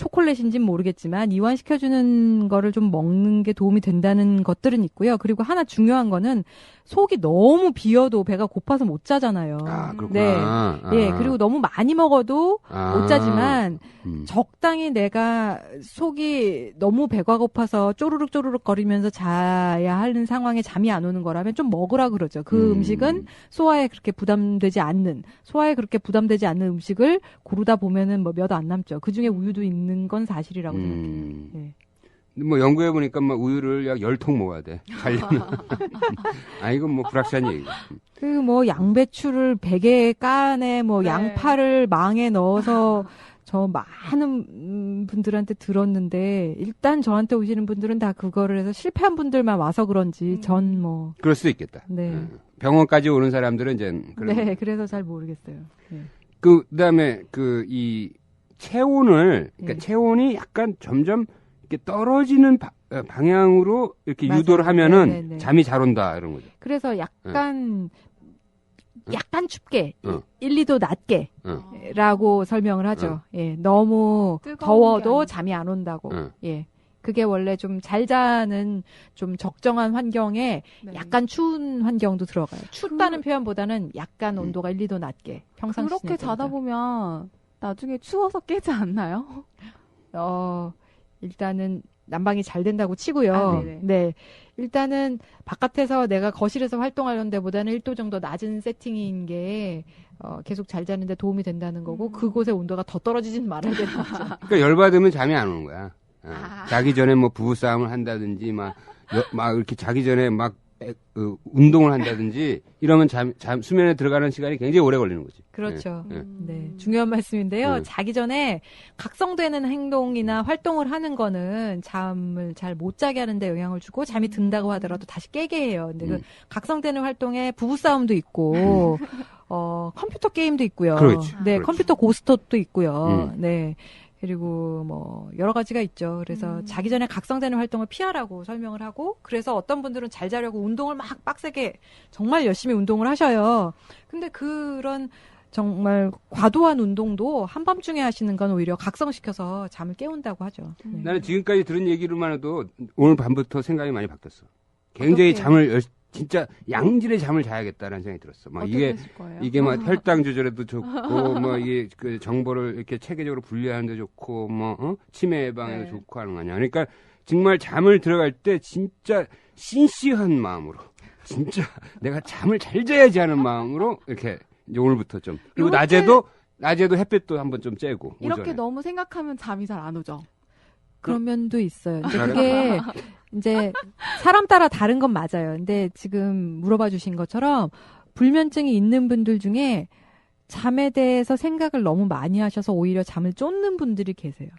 초콜릿인지는 모르겠지만 이완시켜주는 거를 좀 먹는 게 도움이 된다는 것들은 있고요. 그리고 하나 중요한 거는 속이 너무 비어도 배가 고파서 못 자잖아요. 아, 그렇구나. 네. 아. 예, 그리고 너무 많이 먹어도 못 자지만 적당히 내가 속이 너무 배가 고파서 쪼르륵 거리면서 자야 하는 상황에 잠이 안 오는 거라면 좀 먹으라 그러죠. 그 음식은 소화에 그렇게 부담되지 않는 음식을 고르다 보면은 뭐 몇 안 남죠. 그 중에 우유도 있는 건 사실이라고 생각해요. 네. 뭐 연구해 보니까 막 우유를 약 10통 먹어야 돼. 자려면. 아 이건 뭐 불확실한 얘기고. 그 뭐 양배추를 베개 깐에 뭐 네. 양파를 망에 넣어서 저 많은 분들한테 들었는데 일단 저한테 오시는 분들은 다 그거를 해서 실패한 분들만 와서 그런지 전 뭐 그럴 수도 있겠다. 네. 병원까지 오는 사람들은 이제 네, 그래서 잘 모르겠어요. 네. 그다음에 이 체온을 그러니까 네. 체온이 약간 점점 이렇게 떨어지는 방향으로 이렇게 맞아요. 유도를 하면은 네네네. 잠이 잘 온다 이런 거죠. 그래서 약간 춥게 1, 2도 낮게 응. 라고 설명을 하죠. 예. 너무 뜨거운 게 더워도 아니고. 잠이 안 온다고. 응. 예. 그게 원래 좀 잘 자는 좀 적정한 환경에 네. 약간 추운 환경도 들어가요. 춥다는 표현보다는 약간 온도가 1, 2도 낮게 평상시 그렇게 자다 보면 나중에 추워서 깨지 않나요? 일단은 난방이 잘 된다고 치고요. 아, 네네. 네. 일단은 바깥에서 내가 거실에서 활동하려는 데보다는 1도 정도 낮은 세팅인 게 계속 잘 자는데 도움이 된다는 거고 그곳의 온도가 더 떨어지진 말아야 되는 거죠. 그러니까 열 받으면 잠이 안 오는 거야. 아. 자기 전에 뭐 부부싸움을 한다든지 막 이렇게 자기 전에 막 운동을 한다든지 이러면 수면에 들어가는 시간이 굉장히 오래 걸리는 거지. 그렇죠. 네. 네, 중요한 말씀인데요. 자기 전에 각성되는 행동이나 활동을 하는 거는 잠을 잘 못 자게 하는데 영향을 주고 잠이 든다고 하더라도 다시 깨게 해요. 근데 그 각성되는 활동에 부부싸움도 있고, 컴퓨터 게임도 있고요. 그렇지. 네, 그렇지. 컴퓨터 고스톱도 있고요. 네. 그리고 뭐 여러 가지가 있죠. 그래서 자기 전에 각성되는 활동을 피하라고 설명을 하고 그래서 어떤 분들은 잘 자려고 운동을 막 빡세게 정말 열심히 운동을 하셔요. 근데 그런 정말 과도한 운동도 한밤중에 하시는 건 오히려 각성시켜서 잠을 깨운다고 하죠. 네. 나는 지금까지 들은 얘기로만 해도 오늘 밤부터 생각이 많이 바뀌었어. 굉장히 어떡해요? 잠을 진짜 양질의 잠을 자야겠다라는 생각이 들었어. 막 어떻게 하실 거예요? 이게 막 혈당 조절에도 좋고 뭐 이게 그 정보를 이렇게 체계적으로 분리하는 데 좋고 뭐 치매 예방에도 네. 좋고 하는 거 아니야. 그러니까 정말 잠을 들어갈 때 진짜 신시한 마음으로 진짜 내가 잠을 잘 자야지 하는 마음으로 이렇게 이제 오늘부터 좀 그리고 이렇게- 낮에도 햇빛도 한번 좀 쬐고 이렇게 오전에. 너무 생각하면 잠이 잘 안 오죠. 그런 면도 있어요. 근데 그래? 그게 이제 사람 따라 다른 건 맞아요. 근데 지금 물어봐 주신 것처럼 불면증이 있는 분들 중에 잠에 대해서 생각을 너무 많이 하셔서 오히려 잠을 쫓는 분들이 계세요.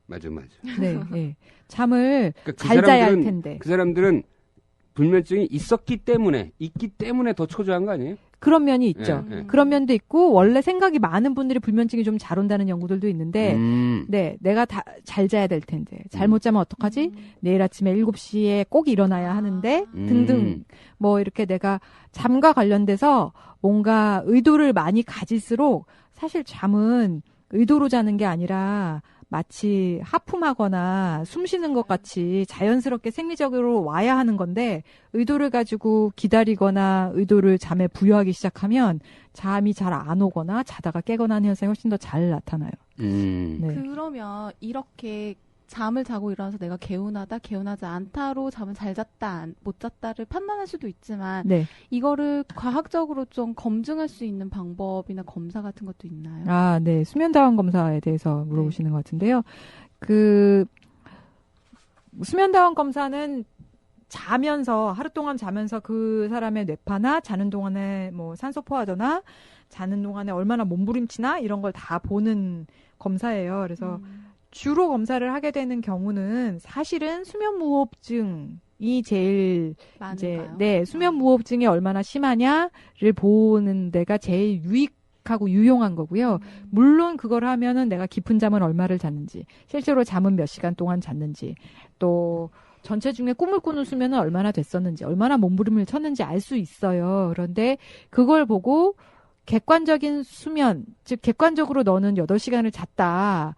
맞아. 네, 네. 잠을 그러니까 그 잘 자야 할 사람들은- 텐데. 그 사람들은 불면증이 있기 때문에 더 초조한 거 아니에요? 그런 면이 있죠. 예, 예. 그런 면도 있고 원래 생각이 많은 분들이 불면증이 좀 잘 온다는 연구들도 있는데 네, 내가 잘 자야 될 텐데 잘못 자면 어떡하지? 내일 아침에 7시에 꼭 일어나야 하는데 등등 뭐 이렇게 내가 잠과 관련돼서 뭔가 의도를 많이 가질수록 사실 잠은 의도로 자는 게 아니라 마치 하품하거나 숨 쉬는 것 같이 자연스럽게 생리적으로 와야 하는 건데 의도를 가지고 기다리거나 의도를 잠에 부여하기 시작하면 잠이 잘 안 오거나 자다가 깨거나 하는 현상이 훨씬 더 잘 나타나요. 네. 그러면 이렇게 잠을 자고 일어나서 내가 개운하다, 개운하지 않다로 잠을 잘 잤다, 못 잤다를 판단할 수도 있지만 네. 이거를 과학적으로 좀 검증할 수 있는 방법이나 검사 같은 것도 있나요? 아, 네. 수면다원 검사에 대해서 물어보시는 것 같은데요. 그 수면다원 검사는 하루 동안 자면서 그 사람의 뇌파나 자는 동안에 뭐 산소 포화도나 자는 동안에 얼마나 몸부림치나 이런 걸 다 보는 검사예요. 그래서 주로 검사를 하게 되는 경우는 사실은 수면무호흡증이 제일 많은가요? 수면무호흡증이 얼마나 심하냐를 보는 데가 제일 유익하고 유용한 거고요. 물론 그걸 하면은 내가 깊은 잠은 얼마를 잤는지, 실제로 잠은 몇 시간 동안 잤는지, 또 전체 중에 꿈을 꾸는 수면은 얼마나 됐었는지, 얼마나 몸부림을 쳤는지 알 수 있어요. 그런데 그걸 보고 객관적인 수면, 즉 객관적으로 너는 8시간을 잤다.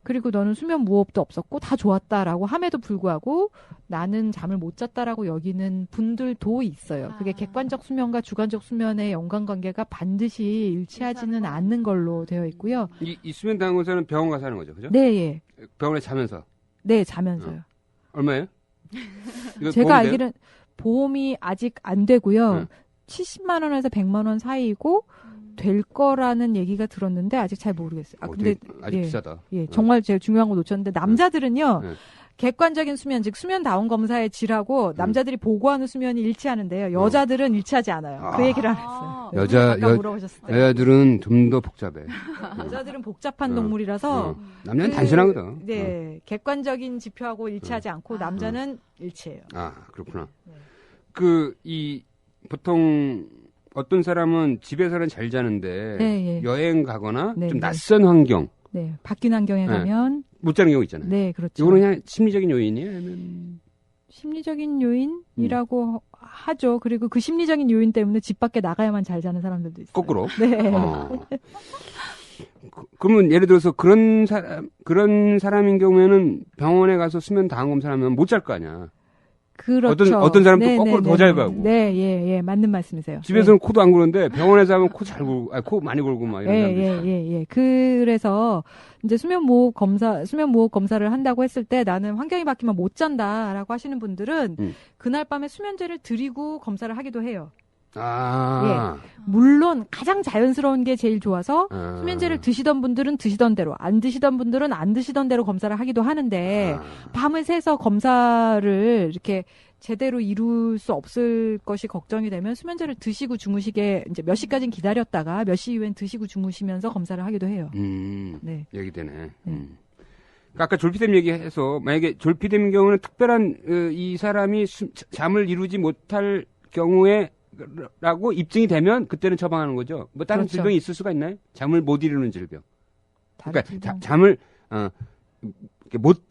그리고 너는 수면 무호흡도 없었고 다 좋았다라고 함에도 불구하고 나는 잠을 못 잤다라고 여기는 분들도 있어요. 그게 객관적 수면과 주관적 수면의 연관관계가 반드시 일치하지는 않는 걸로 되어 있고요. 이 수면 당원사는 병원 가서 하는 거죠, 그죠? 네, 예. 병원에 자면서. 네, 자면서요. 얼마예요? 이거 제가 보험이 알기로는 보험이 아직 안 되고요. 네. 70만 원에서 100만 원 사이고 될 거라는 얘기가 들었는데 아직 잘 모르겠어요. 아 근데 아직 예, 비싸다. 예, 정말 제가 중요한 거 놓쳤는데 남자들은요. 네. 객관적인 수면, 즉 수면 다운 검사의 질하고 남자들이 보고하는 수면이 일치하는데요. 여자들은 일치하지 않아요. 그 얘기를 안 했어요. 물어보셨을 때. 여자들은 좀 더 복잡해. 여자들은 복잡한 동물이라서 남자는 단순하거든. 네, 객관적인 지표하고 일치하지 않고 남자는 일치해요. 아, 그렇구나. 네. 보통 어떤 사람은 집에서는 잘 자는데 네, 예. 여행 가거나 네, 좀 네. 낯선 환경 네, 바뀐 환경에 네. 가면 못 자는 경우 있잖아요. 네, 그렇죠. 이거는 그냥 심리적인 요인이에요? 아니면 심리적인 요인이라고 하죠. 그리고 그 심리적인 요인 때문에 집 밖에 나가야만 잘 자는 사람들도 있어요. 거꾸로? 네. 그러면 예를 들어서 그런 사람인 경우에는 병원에 가서 수면 다한 검사하면 못 잘 거 아니야. 그렇죠. 어떤 사람도 네, 거꾸로 네, 더 잘 네. 가고. 네, 예, 맞는 말씀이세요. 집에서는 코도 안 고는데 병원에서 하면 코 잘 골고, 코 많이 골고 막 이런 사람들 있어요. 예. 그래서 이제 수면 무호흡 검사를 한다고 했을 때 나는 환경이 바뀌면 못 잔다라고 하시는 분들은 그날 밤에 수면제를 드리고 검사를 하기도 해요. 예. 물론 가장 자연스러운 게 제일 좋아서 수면제를 드시던 분들은 드시던 대로, 안 드시던 분들은 안 드시던 대로 검사를 하기도 하는데 밤을 새서 검사를 이렇게 제대로 이룰 수 없을 것이 걱정이 되면 수면제를 드시고 주무시게 이제 몇 시까지는 기다렸다가 몇 시 이후엔 드시고 주무시면서 검사를 하기도 해요. 네. 얘기 되네. 아까 졸피뎀 얘기해서 만약에 졸피뎀인 경우는 특별한 이 사람이 잠을 이루지 못할 경우에 라고 입증이 되면 그때는 처방하는 거죠. 뭐 다른 그렇죠. 질병이 있을 수가 있나요? 잠을 못 이루는 질병. 그러니까 질병. 잠을 못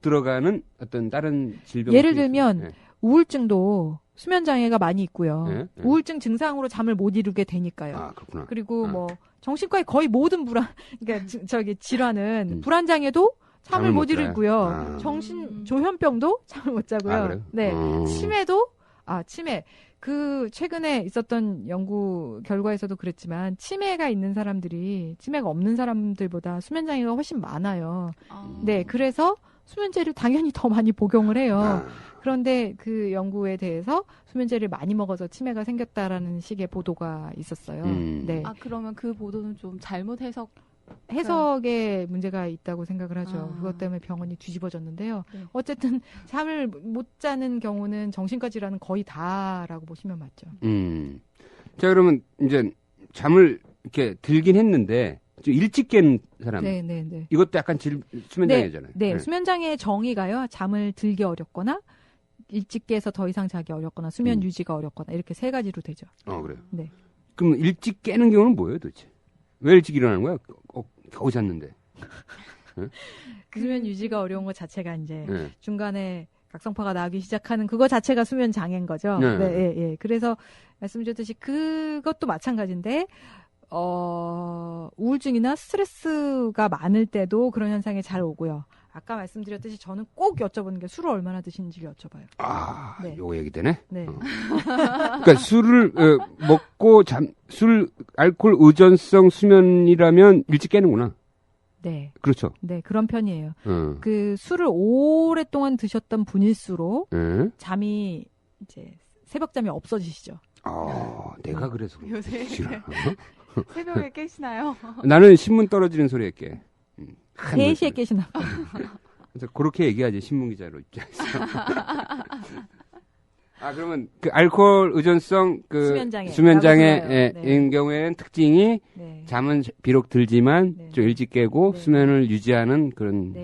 들어가는 어떤 다른 질병. 예를 들면 네. 우울증도 수면 장애가 많이 있고요. 네. 우울증 증상으로 잠을 못 이루게 되니까요. 아, 그렇구나. 그리고 뭐 정신과의 거의 모든 그러니까 질환은 불안 장애도 잠을 못 이루고요. 정신 조현병도 잠을 못 자고요. 그래요? 네. 치매. 최근에 있었던 연구 결과에서도 그랬지만, 치매가 없는 사람들보다 수면장애가 훨씬 많아요. 네, 그래서 수면제를 당연히 더 많이 복용을 해요. 그런데 그 연구에 대해서 수면제를 많이 먹어서 치매가 생겼다라는 식의 보도가 있었어요. 네. 그러면 그 보도는 좀 잘못 해석에 문제가 있다고 생각을 하죠. 그것 때문에 병원이 뒤집어졌는데요. 네. 어쨌든 잠을 못 자는 경우는 정신과 질환은 거의 다라고 보시면 맞죠. 자, 그러면 이제 잠을 이렇게 들긴 했는데 좀 일찍 깨는 사람. 네. 이것도 약간 수면장애잖아요. 네. 수면장애의 정의가요. 잠을 들기 어렵거나 일찍 깨서 더 이상 자기 어렵거나 수면 유지가 어렵거나 이렇게 세 가지로 되죠. 그래요. 네. 그럼 일찍 깨는 경우는 뭐예요, 도대체? 왜 일찍 일어나는 거야? 겨우 잤는데. 그 수면 유지가 어려운 것 자체가 이제 네. 중간에 각성파가 나기 시작하는 그거 자체가 수면 장애인 거죠. 네. 그래서 말씀드렸듯이 그것도 마찬가지인데 우울증이나 스트레스가 많을 때도 그런 현상이 잘 오고요. 아까 말씀드렸듯이 저는 꼭 여쭤보는 게 술을 얼마나 드시는지를 여쭤봐요. 네. 요거 얘기 되네? 네. 그러니까 술을 먹고 알코올 의존성 수면이라면 일찍 깨는구나. 네. 그렇죠. 네, 그런 편이에요. 그 술을 오랫동안 드셨던 분일수록 잠이 이제 새벽잠이 없어지시죠. 내가 그래서 요새 새벽에 깨시나요? 나는 신문 떨어지는 소리에 깨. 3시에 깨시나 봐요. 그래서 그렇게 얘기하지, 신문기자로 입장에서. 그러면 그 알코올 의존성 수면장애인 경우에는 특징이 잠은 비록 들지만 좀 일찍 깨고 수면을 유지하는 그런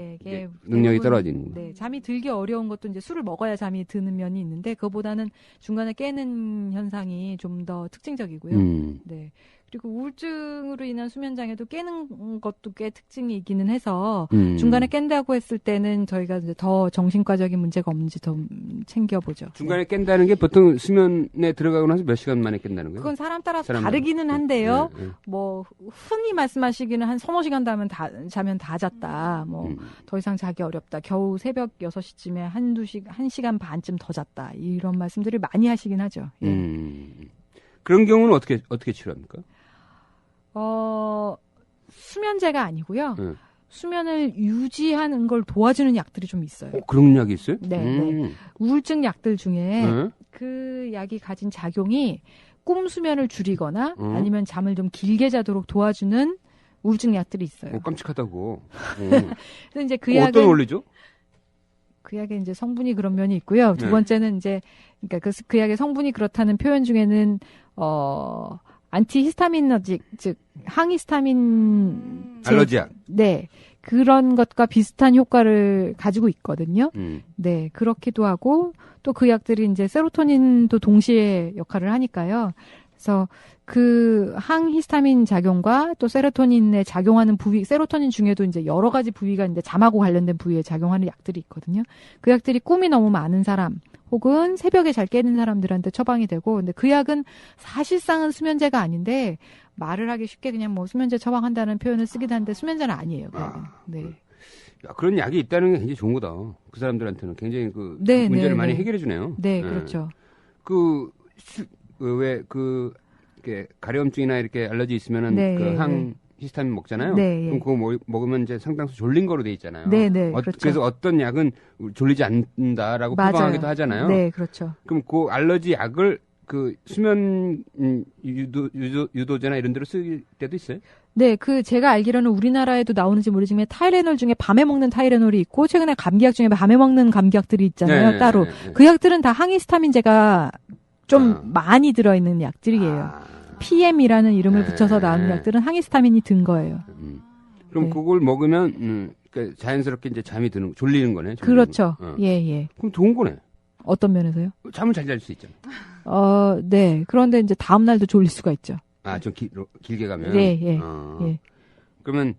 능력이 떨어지는. 네, 잠이 들기 어려운 것도 이제 술을 먹어야 잠이 드는 면이 있는데 그거보다는 중간에 깨는 현상이 좀 더 특징적이고요. 네. 그리고 우울증으로 인한 수면 장애도 깨는 것도 꽤 특징이 있기는 해서 중간에 깬다고 했을 때는 저희가 이제 더 정신과적인 문제가 없는지 더 챙겨보죠. 중간에 깬다는 게 보통 수면에 들어가고 나서 몇 시간 만에 깬다는 거예요? 그건 사람 따라서 다르기는 한데요. 뭐 흔히 말씀하시기는 한 3-5시간 자면 다 잤다. 뭐 더 이상 자기 어렵다. 겨우 새벽 6시쯤에 1시간 반쯤 더 잤다. 이런 말씀들을 많이 하시긴 하죠. 예. 그런 경우는 어떻게 치료합니까? 수면제가 아니고요. 수면을 유지하는 걸 도와주는 약들이 좀 있어요. 그런 약이 있어요? 네. 우울증 약들 중에 그 약이 가진 작용이 꿈 수면을 줄이거나 아니면 잠을 좀 길게 자도록 도와주는 우울증 약들이 있어요. 깜찍하다고. 그래서 이제 그 약은 어떤 원리죠? 그 약의 이제 성분이 그런 면이 있고요. 두 번째는 이제 그러니까 그 약의 성분이 그렇다는 표현 중에는 안티히스타미너직 즉 항히스타민 알러지약. 네. 그런 것과 비슷한 효과를 가지고 있거든요. 네. 그렇기도 하고 또 그 약들이 이제 세로토닌도 동시에 역할을 하니까요. 그래서 그 항히스타민 작용과 또 세로토닌에 작용하는 부위, 세로토닌 중에도 이제 여러 가지 부위가 이제 잠하고 관련된 부위에 작용하는 약들이 있거든요. 그 약들이 꿈이 너무 많은 사람, 혹은 새벽에 잘 깨는 사람들한테 처방이 되고, 근데 그 약은 사실상은 수면제가 아닌데, 말을 하기 쉽게 그냥 뭐 수면제 처방한다는 표현을 쓰긴 하는데, 수면제는 아니에요. 그 약은. 네. 야, 그런 약이 있다는 게 굉장히 좋은 거다. 그 사람들한테는 굉장히 문제를 많이 해결해 주네요. 네, 그렇죠. 이렇게 가려움증이나 이렇게 알러지 있으면은 항히스타민 먹잖아요. 그럼 그거 먹으면 이제 상당수 졸린 거로 돼 있잖아요. 그렇죠. 그래서 어떤 약은 졸리지 않는다라고 표방하기도 하잖아요. 네, 그렇죠. 그럼 그 알러지 약을 그 수면 유도제나 이런 데로 쓸 때도 있어요? 네, 제가 알기로는 우리나라에도 나오는지 모르지만 타이레놀 중에 밤에 먹는 타이레놀이 있고 최근에 감기약 중에 밤에 먹는 감기약들이 있잖아요. 따로. 그 약들은 다 항히스타민제가 좀 많이 들어있는 약들이에요. PM이라는 이름을 붙여서 나오는 약들은 항히스타민이 든 거예요. 그럼 그걸 먹으면 그러니까 자연스럽게 이제 잠이 졸리는 거네. 그렇죠. 예. 그럼 좋은 거네. 어떤 면에서요? 잠을 잘 잘 수 있잖아. 네. 그런데 이제 다음 날도 졸릴 수가 있죠. 좀 길게 가면. 예. 그러면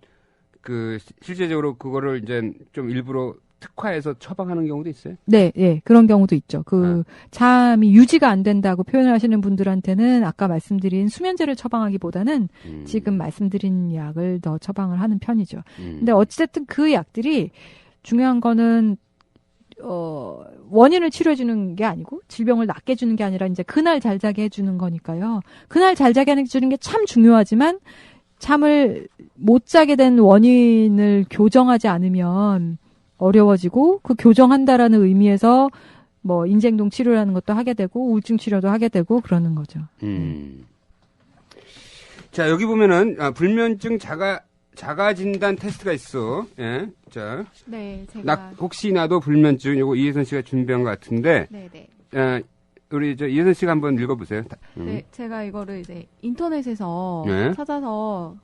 실제적으로 그거를 이제 좀 일부러 특화해서 처방하는 경우도 있어요? 네, 그런 경우도 있죠. 잠이 유지가 안 된다고 표현하시는 분들한테는 아까 말씀드린 수면제를 처방하기보다는 지금 말씀드린 약을 더 처방을 하는 편이죠. 근데 어찌됐든 그 약들이 중요한 거는 원인을 치료해주는 게 아니고 질병을 낫게 해주는 게 아니라 이제 그날 잘 자게 해주는 거니까요. 그날 잘 자게 해주는 게 참 중요하지만 잠을 못 자게 된 원인을 교정하지 않으면 어려워지고 그 교정한다라는 의미에서 뭐 인지행동 치료라는 것도 하게 되고 우울증 치료도 하게 되고 그러는 거죠. 자, 여기 보면은 불면증 자가 진단 테스트가 있어. 예. 자. 네, 제가 혹시 나도 불면증 요거 이혜선 씨가 준비한 것 같은데. 네. 우리 이혜선 씨가 한번 읽어 보세요. 네, 제가 이거를 이제 인터넷에서 찾아서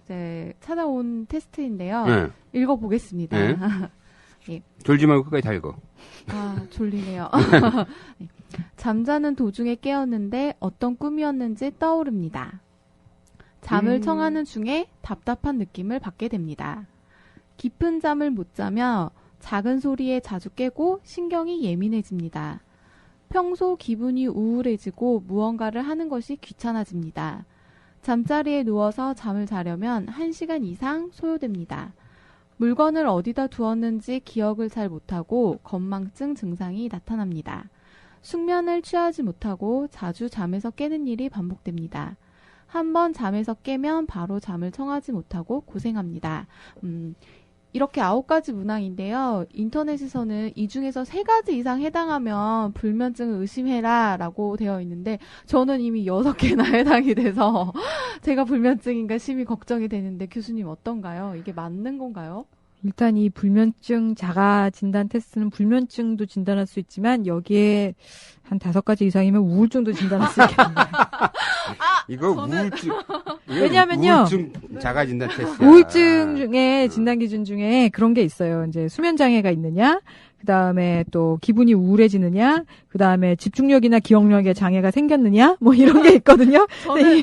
이제 찾아온 테스트인데요. 읽어 보겠습니다. 예. 졸지 말고 끝까지 다 읽어. 졸리네요. 네. 잠자는 도중에 깨었는데 어떤 꿈이었는지 떠오릅니다. 잠을 청하는 중에 답답한 느낌을 받게 됩니다. 깊은 잠을 못 자며 작은 소리에 자주 깨고 신경이 예민해집니다. 평소 기분이 우울해지고 무언가를 하는 것이 귀찮아집니다. 잠자리에 누워서 잠을 자려면 1시간 이상 소요됩니다. 물건을 어디다 두었는지 기억을 잘 못하고 건망증 증상이 나타납니다. 숙면을 취하지 못하고 자주 잠에서 깨는 일이 반복됩니다. 한번 잠에서 깨면 바로 잠을 청하지 못하고 고생합니다. 이렇게 9가지 문항인데요. 인터넷에서는 이 중에서 3가지 이상 해당하면 불면증을 의심해라 라고 되어 있는데 저는 이미 6개나 해당이 돼서 제가 불면증인가 심히 걱정이 되는데 교수님 어떤가요? 이게 맞는 건가요? 일단 이 불면증 자가 진단 테스트는 불면증도 진단할 수 있지만 여기에 한 5가지 이상이면 우울증도 진단할 수 있겠네요. 이거 우울증. 왜냐면요. 우울증 자가 진단 테스트. 우울증 중에 진단 기준 중에 그런 게 있어요. 이제 수면 장애가 있느냐, 그다음에 또 기분이 우울해지느냐, 그다음에 집중력이나 기억력에 장애가 생겼느냐, 뭐 이런 게 있거든요. 저는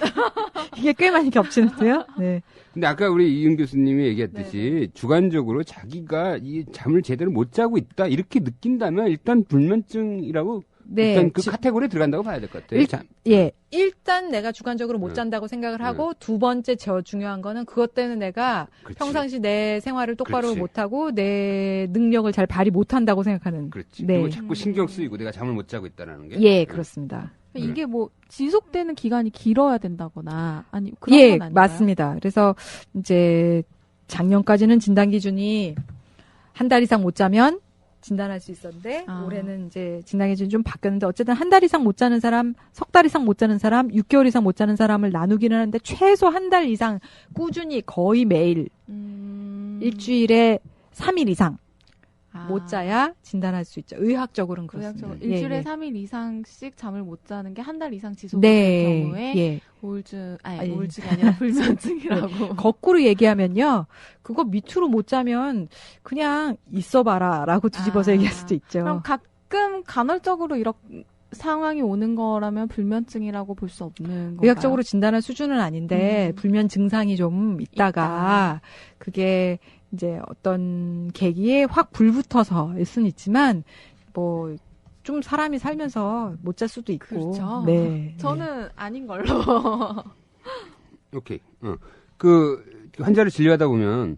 이게 꽤 많이 겹치는데요. 네. 근데 아까 우리 이윤 교수님이 얘기했듯이 주관적으로 자기가 이 잠을 제대로 못 자고 있다 이렇게 느낀다면 일단 불면증이라고 네. 일단 그 카테고리에 들어간다고 봐야 될 것 같아요. 예. 일단 내가 주관적으로 못 잔다고 생각을 네. 하고 두 번째 저 중요한 거는 그것 때문에 내가 그렇지. 평상시 내 생활을 똑바로 그렇지. 못하고 내 능력을 잘 발휘 못한다고 생각하는. 그렇지. 네. 그리고 자꾸 신경 쓰이고 내가 잠을 못 자고 있다는 게. 예, 그렇습니다. 이게 뭐 지속되는 기간이 길어야 된다거나 아니 그런 예, 건 아닌가요? 맞습니다. 그래서 이제 작년까지는 진단 기준이 한 달 이상 못 자면 진단할 수 있었는데 올해는 이제 진단 기준이 좀 바뀌었는데 어쨌든 한 달 이상 못 자는 사람, 석 달 이상 못 자는 사람, 6개월 이상 못 자는 사람을 나누기는 하는데 최소 한 달 이상 꾸준히 거의 매일 일주일에 3일 이상 못 자야 진단할 수 있죠. 의학적으로는 그렇습니다. 의학적으로 일주일에 예, 3일 이상씩 잠을 못 자는 게 한 달 이상 지속될 네. 경우에 예. 우울증이 아니라 불면증이라고. 거꾸로 얘기하면요. 그거 밑으로 못 자면 그냥 있어봐라 라고 뒤집어서 얘기할 수도 있죠. 그럼 가끔 간헐적으로 이런 상황이 오는 거라면 불면증이라고 볼 수 없는 건가요? 의학적으로 진단할 수준은 아닌데 불면 증상이 좀 있다가 그게 이제 어떤 계기에 확 불붙어서일 수는 있지만 뭐 좀 사람이 살면서 못 잘 수도 있고. 그렇죠. 네. 저는 아닌 걸로. 오케이. 그 환자를 진료하다 보면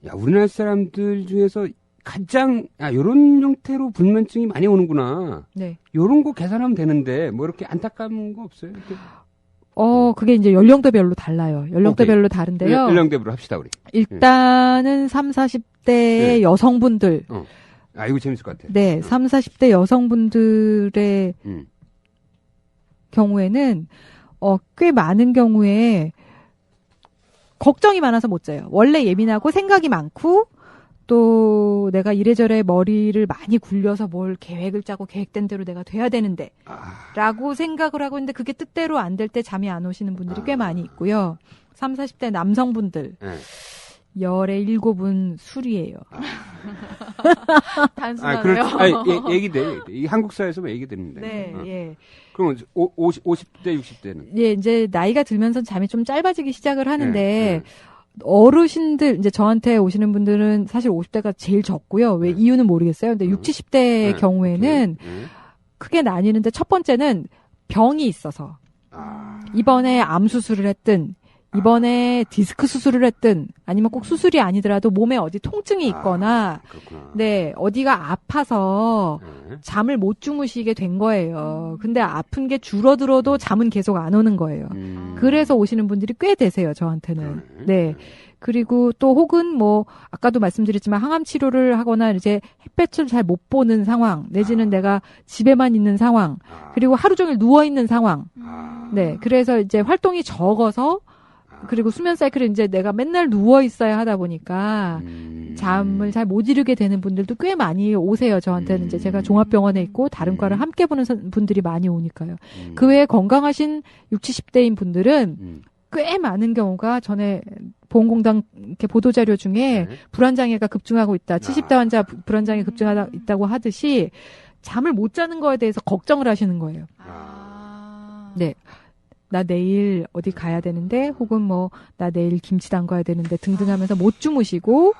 야 우리나라 사람들 중에서 가장 요런 형태로 불면증이 많이 오는구나. 네. 요런 거 계산하면 되는데 뭐 이렇게 안타까운 거 없어요? 이렇게? 그게 이제 연령대별로 달라요. 연령대별로 다른데요. 연령대별로 합시다 우리. 일단은 3, 40대 여성분들. 이거 재밌을 것 같아요. 네, 3, 40대 여성분들의 경우에는 꽤 많은 경우에 걱정이 많아서 못 자요. 원래 예민하고 생각이 많고 또 내가 이래저래 머리를 많이 굴려서 뭘 계획을 짜고 계획된 대로 내가 돼야 되는데 라고 생각을 하고 있는데 그게 뜻대로 안 될 때 잠이 안 오시는 분들이 꽤 많이 있고요. 3, 40대 남성분들 열의 7은 술이에요. 단순하네요. 얘기돼. 이 한국 사회에서 얘기되는데. 네, 예. 그럼 50대, 60대는? 예, 이제 나이가 들면서 잠이 좀 짧아지기 시작을 하는데 어르신들 이제 저한테 오시는 분들은 사실 50대가 제일 적고요. 왜 이유는 모르겠어요. 근데 60, 70대의 경우에는 크게 나뉘는데 첫 번째는 병이 있어서 이번에 암 수술을 했든 이번에 디스크 수술을 했든 아니면 꼭 수술이 아니더라도 몸에 어디 통증이 있거나 네 어디가 아파서 잠을 못 주무시게 된 거예요. 근데 아픈 게 줄어들어도 잠은 계속 안 오는 거예요. 그래서 오시는 분들이 꽤 되세요. 저한테는. 네. 그리고 또 혹은 뭐 아까도 말씀드렸지만 항암 치료를 하거나 이제 햇볕을 잘 못 보는 상황 내지는 내가 집에만 있는 상황 그리고 하루 종일 누워 있는 상황. 네. 그래서 이제 활동이 적어서 그리고 수면 사이클을 이제 내가 맨날 누워 있어야 하다 보니까 잠을 잘 못 이루게 되는 분들도 꽤 많이 오세요. 저한테는 이제 제가 종합병원에 있고 다른 과를 함께 보는 분들이 많이 오니까요. 그 외에 건강하신 60, 70대인 분들은 꽤 많은 경우가 전에 보건공단 이렇게 보도자료 중에 불안장애가 급증하고 있다. 70대 환자 불안장애 급증하고 있다고 하듯이 잠을 못 자는 거에 대해서 걱정을 하시는 거예요. 네. 나 내일 어디 가야 되는데 혹은 뭐 나 내일 김치 담가야 되는데 등등 하면서 못 주무시고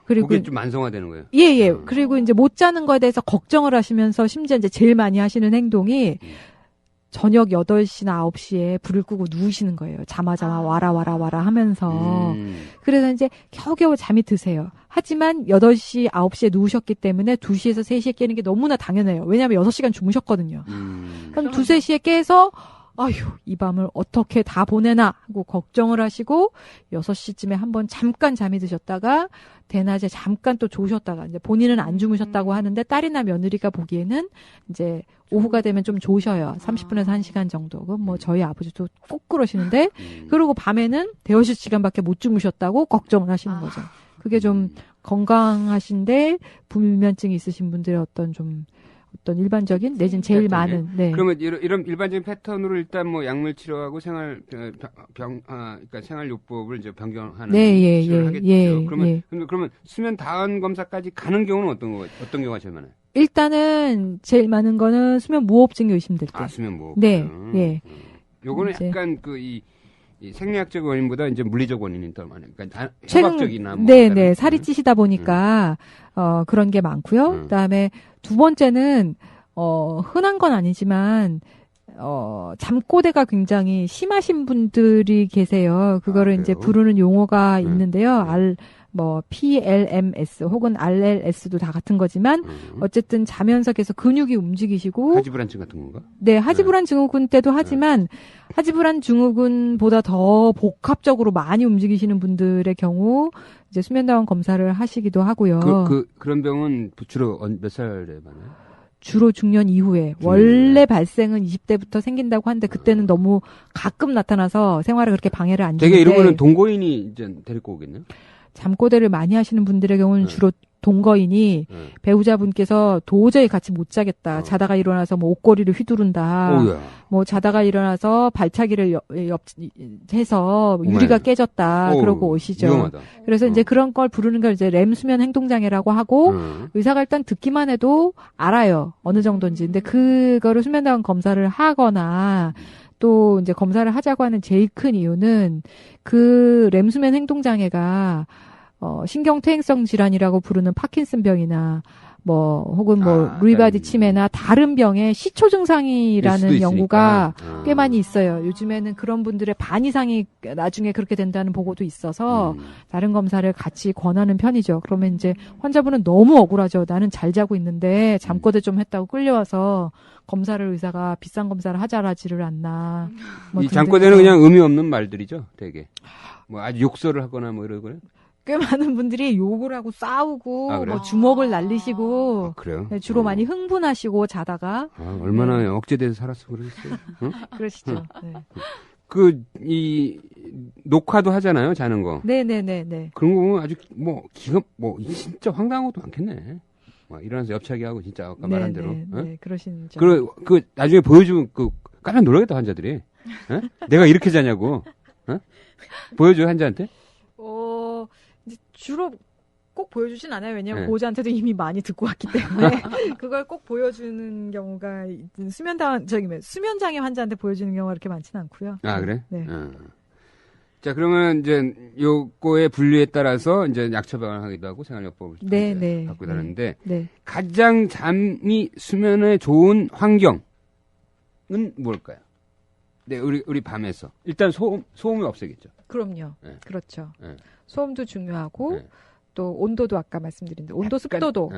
그리고 그게 좀 만성화되는 거예요. 예. 그리고 이제 못 자는 거에 대해서 걱정을 하시면서 심지어 이제 제일 많이 하시는 행동이 저녁 8시나 9시에 불을 끄고 누우시는 거예요. 자마자마 와라 하면서. 그래서 이제 겨우겨우 잠이 드세요. 하지만 8시, 9시에 누우셨기 때문에 2시에서 3시에 깨는 게 너무나 당연해요. 왜냐하면 6시간 주무셨거든요. 그럼 2, 3시에 깨서 아휴, 이 밤을 어떻게 다 보내나 하고 걱정을 하시고 6시쯤에 한번 잠깐 잠이 드셨다가 대낮에 잠깐 또 조셨다가 이제 본인은 안 주무셨다고 하는데 딸이나 며느리가 보기에는 이제 오후가 되면 좀 조셔요. 30분에서 1시간 정도. 그럼 뭐 저희 아버지도 꼭 그러시는데 그리고 밤에는 대여섯 시간밖에 못 주무셨다고 걱정을 하시는 거죠. 그게 좀 건강하신데 불면증이 있으신 분들의 어떤 일반적인 내진 제일 많은 그러면 이런 일반적인 패턴으로 일단 뭐 약물 치료하고 그러니까 생활요법을 이제 변경하는 치료를 하겠죠. 그러면 수면 다원 검사까지 가는 경우는 어떤 경우가 제일 많아요? 일단은 제일 많은 거는 수면 무호흡증이 의심될 때. 수면 무호흡증. 네, 예. 요거는 이제. 약간 이 생리학적 원인보다 이제 물리적 원인이 더 많아요. 그러니까 해박적이나 뭐. 네. 살이 찌시다 보니까 그런 게 많고요. 그다음에 두 번째는 흔한 건 아니지만 잠꼬대가 굉장히 심하신 분들이 계세요. 그거를 이제 부르는 용어가 있는데요. PLMS 혹은 RLS도 다 같은 거지만 어쨌든 자면서 계속 근육이 움직이시고 하지불안 증 같은 건가? 네, 하지불안 증후군 때도 하지만 하지불안 증후군보다 더 복합적으로 많이 움직이시는 분들의 경우 이제 수면다원 검사를 하시기도 하고요. 그런 병은 주로 몇 살에 많아요? 주로 중년 이후에 원래 발생은 20대부터 생긴다고 하는데 그때는 너무 가끔 나타나서 생활에 그렇게 방해를 안 주는데 되게 이런 거는 동거인이 이제 데리고 오겠네요. 잠꼬대를 많이 하시는 분들의 경우는 주로 동거인이 배우자분께서 도저히 같이 못 자겠다. 자다가 일어나서 뭐 옷걸이를 휘두른다. 뭐 자다가 일어나서 발차기를 해서 유리가 깨졌다. 그러고 오시죠. 위험하다. 그래서 이제 그런 걸 부르는 걸 이제 렘 수면 행동장애라고 하고 의사가 일단 듣기만 해도 알아요. 어느 정도인지. 근데 그거를 수면다원 검사를 하거나 또 이제 검사를 하자고 하는 제일 큰 이유는 그 렘 수면 행동장애가 신경퇴행성 질환이라고 부르는 파킨슨병이나 혹은 루이 바디 치매나 다른 병의 시초 증상이라는 연구가 꽤 많이 있어요. 요즘에는 그런 분들의 반 이상이 나중에 그렇게 된다는 보고도 있어서 다른 검사를 같이 권하는 편이죠. 그러면 이제 환자분은 너무 억울하죠. 나는 잘 자고 있는데 잠꼬대 좀 했다고 끌려와서 검사를 의사가 비싼 검사를 하자라지를 않나. 이 잠꼬대는 그냥 의미 없는 말들이죠. 되게 아주 욕설을 하거나 이러고요. 꽤 많은 분들이 욕을 하고 싸우고 주먹을 날리시고 그래요? 네, 주로 많이 흥분하시고 자다가 얼마나 억제돼서 살았어 그러겠어요. 그러시죠. 네. 이 녹화도 하잖아요, 자는 거. 네네네. 그런 거 보면 아주 이게 진짜 황당한 것도 많겠네. 일어나서 옆차기 하고 진짜 아까 말한 대로. 네, 그러시죠. 나중에 보여주면 깜짝 놀라겠다 환자들이. 내가 이렇게 자냐고. 보여줘 환자한테? 이제 주로 꼭 보여주진 않아요. 왜냐하면 보호자한테도 이미 많이 듣고 왔기 때문에 그걸 꼭 보여주는 경우가 수면장애 환자한테 보여주는 경우가 그렇게 많지는 않고요. 그래? 네. 자, 그러면 이제 요거의 분류에 따라서 이제 약 처방을 하기도 하고 생활요법을 갖고 다니는데 가장 잠이 수면에 좋은 환경은 뭘까요? 네, 우리 밤에서 일단 소음이 없애겠죠. 그럼요. 그렇죠. 소음도 중요하고 또 온도도 아까 말씀드린 온도 습도도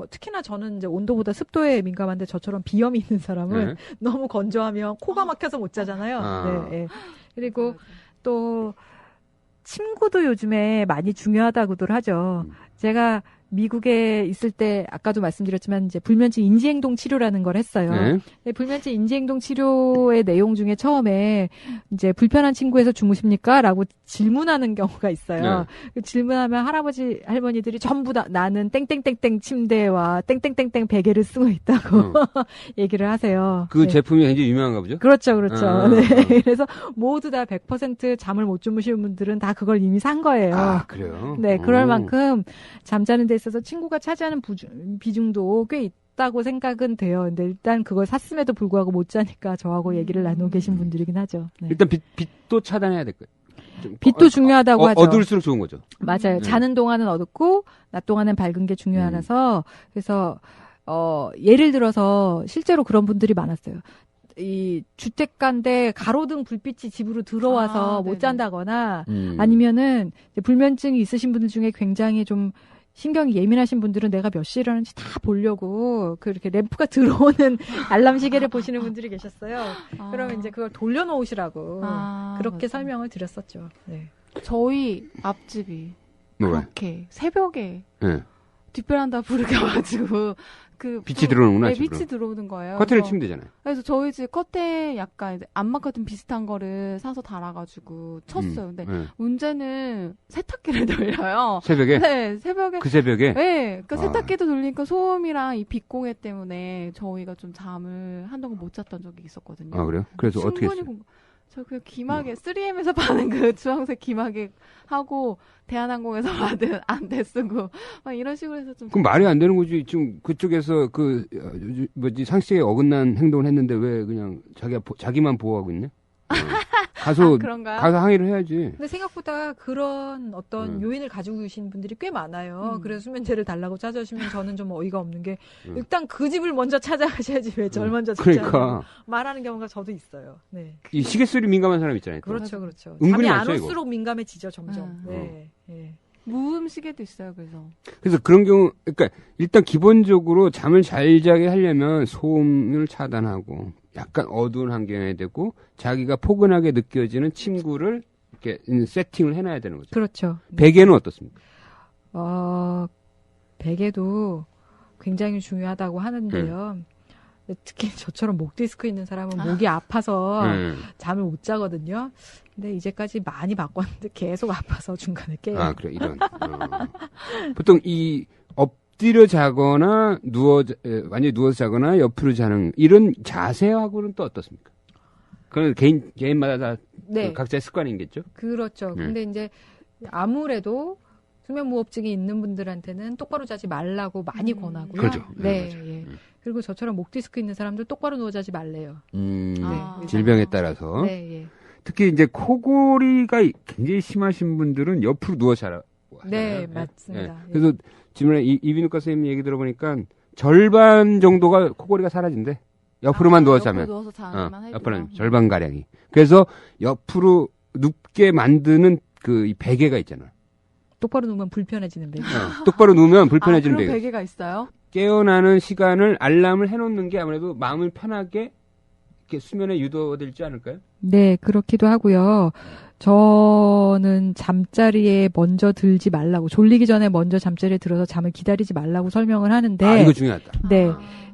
특히나 저는 이제 온도보다 습도에 민감한데 저처럼 비염이 있는 사람은 너무 건조하면 코가 막혀서 못 자잖아요. 네. 그리고 또 침구도 요즘에 많이 중요하다고들 하죠. 제가 미국에 있을 때 아까도 말씀드렸지만 이제 불면증 인지행동 치료라는 걸 했어요. 네, 불면증 인지행동 치료의 내용 중에 처음에 이제 불편한 침구에서 주무십니까?라고 질문하는 경우가 있어요. 질문하면 할아버지 할머니들이 전부 다 나는 땡땡땡땡 침대와 땡땡땡땡 베개를 쓰고 있다고 얘기를 하세요. 그 제품이 굉장히 유명한가 보죠? 그렇죠. 네. 그래서 모두 다 100% 잠을 못 주무시는 분들은 다 그걸 이미 산 거예요. 그래요? 네, 그럴 만큼 잠자는 데 있어서 친구가 차지하는 비중도 꽤 있다고 생각은 돼요. 근데 일단 그걸 샀음에도 불구하고 못 자니까 저하고 얘기를 나누고 계신 분들이긴 하죠. 네. 일단 빛도 차단해야 될 거예요. 빛도 중요하다고 하죠. 어두울수록 좋은 거죠. 맞아요. 자는 동안은 어둡고 낮 동안은 밝은 게 중요하라서 그래서 예를 들어서 실제로 그런 분들이 많았어요. 이 주택가인데 가로등 불빛이 집으로 들어와서 못 잔다거나 아니면은 불면증이 있으신 분들 중에 굉장히 좀 신경이 예민하신 분들은 내가 몇 시에 일어나는지 다 보려고 그렇게 램프가 들어오는 알람 시계를 보시는 분들이 계셨어요. 그러면 이제 그걸 돌려놓으시라고 그렇게 설명을 드렸었죠. 네. 저희 앞집이 그렇게 새벽에 뒷베란다 부르게 와가지고 빛이 들어오는구나. 네, 빛이 들어오는 거예요. 커튼을 치면 되잖아요. 그래서 저희 집 커튼 약간 이제 암막 커튼 비슷한 거를 사서 달아가지고 쳤어요. 근데 문제는 세탁기를 돌려요. 새벽에? 네, 새벽에. 그 새벽에? 네, 그러니까 세탁기도 돌리니까 소음이랑 이 빛공해 때문에 저희가 좀 잠을 한동안 못 잤던 적이 있었거든요. 그래요? 그래서 어떻게 했어요? 저 그 기마개 3M에서 파는 그 주황색 기마개 하고 대한항공에서 받은 안대 쓰고 막 이런 식으로 해서 좀. 그럼 말이 안 되는 거지. 지금 그쪽에서 그 상식에 어긋난 행동을 했는데 왜 그냥 자기만 보호하고 있네? 가서 그런가요? 가서 항의를 해야지. 근데 생각보다 그런 어떤 요인을 가지고 계신 분들이 꽤 많아요. 그래서 수면제를 달라고 찾아오시면 저는 좀 어이가 없는 게 일단 그 집을 먼저 찾아가셔야지 왜 절 먼저 찾아가고 그러니까 말하는 경우가 저도 있어요. 네. 이 시계 소리 민감한 사람 있잖아요. 또. 그렇죠, 그렇죠. 은근히 잠이 안 많죠, 올수록 민감해지죠, 점점. 네. 네. 무음 시계도 있어요. 그래서 그런 경우, 그러니까 일단 기본적으로 잠을 잘 자게 하려면 소음을 차단하고 약간 어두운 환경에 되고 자기가 포근하게 느껴지는 침구를 이렇게 세팅을 해놔야 되는 거죠. 그렇죠. 베개는 어떻습니까? 베개도 굉장히 중요하다고 하는데요. 특히 저처럼 목 디스크 있는 사람은 목이 아파서 잠을 못 자거든요. 근데 이제까지 많이 바꿨는데 계속 아파서 중간에 깨요. 아, 그래, 이런. 보통 이 엎드려 자거나 완전히 누워서 자거나 옆으로 자는 이런 자세하고는 또 어떻습니까? 그건 개인마다 다 네. 각자의 습관이겠죠? 그렇죠. 근데 이제 아무래도 수면무호흡증이 있는 분들한테는 똑바로 자지 말라고 많이 권하고요. 그렇죠. 네. 그렇죠. 예. 그리고 저처럼 목 디스크 있는 사람들 똑바로 누워 자지 말래요. 네. 질병에 따라서. 네, 예. 특히 이제 코골이가 굉장히 심하신 분들은 옆으로 누워 자라고 하잖아요. 네, 맞습니다. 예. 그래서 지난번에 이비인후과 선생님 얘기 들어보니까 절반 정도가 코골이가 사라진대. 옆으로만 누워 자면. 옆으로 누워서 자기만 해도. 옆으로는 절반 가량이. 그래서 옆으로 눕게 만드는 이 베개가 있잖아. 똑바로 누우면 불편해지는 베개. 똑바로 누우면 불편해지는 그런 베개. 베개가 있어요? 깨어나는 시간을 알람을 해놓는 게 아무래도 마음을 편하게 이렇게 수면에 유도되지 않을까요? 네, 그렇기도 하고요. 저는 잠자리에 먼저 들지 말라고, 졸리기 전에 먼저 잠자리에 들어서 잠을 기다리지 말라고 설명을 하는데. 이거 중요하다. 네.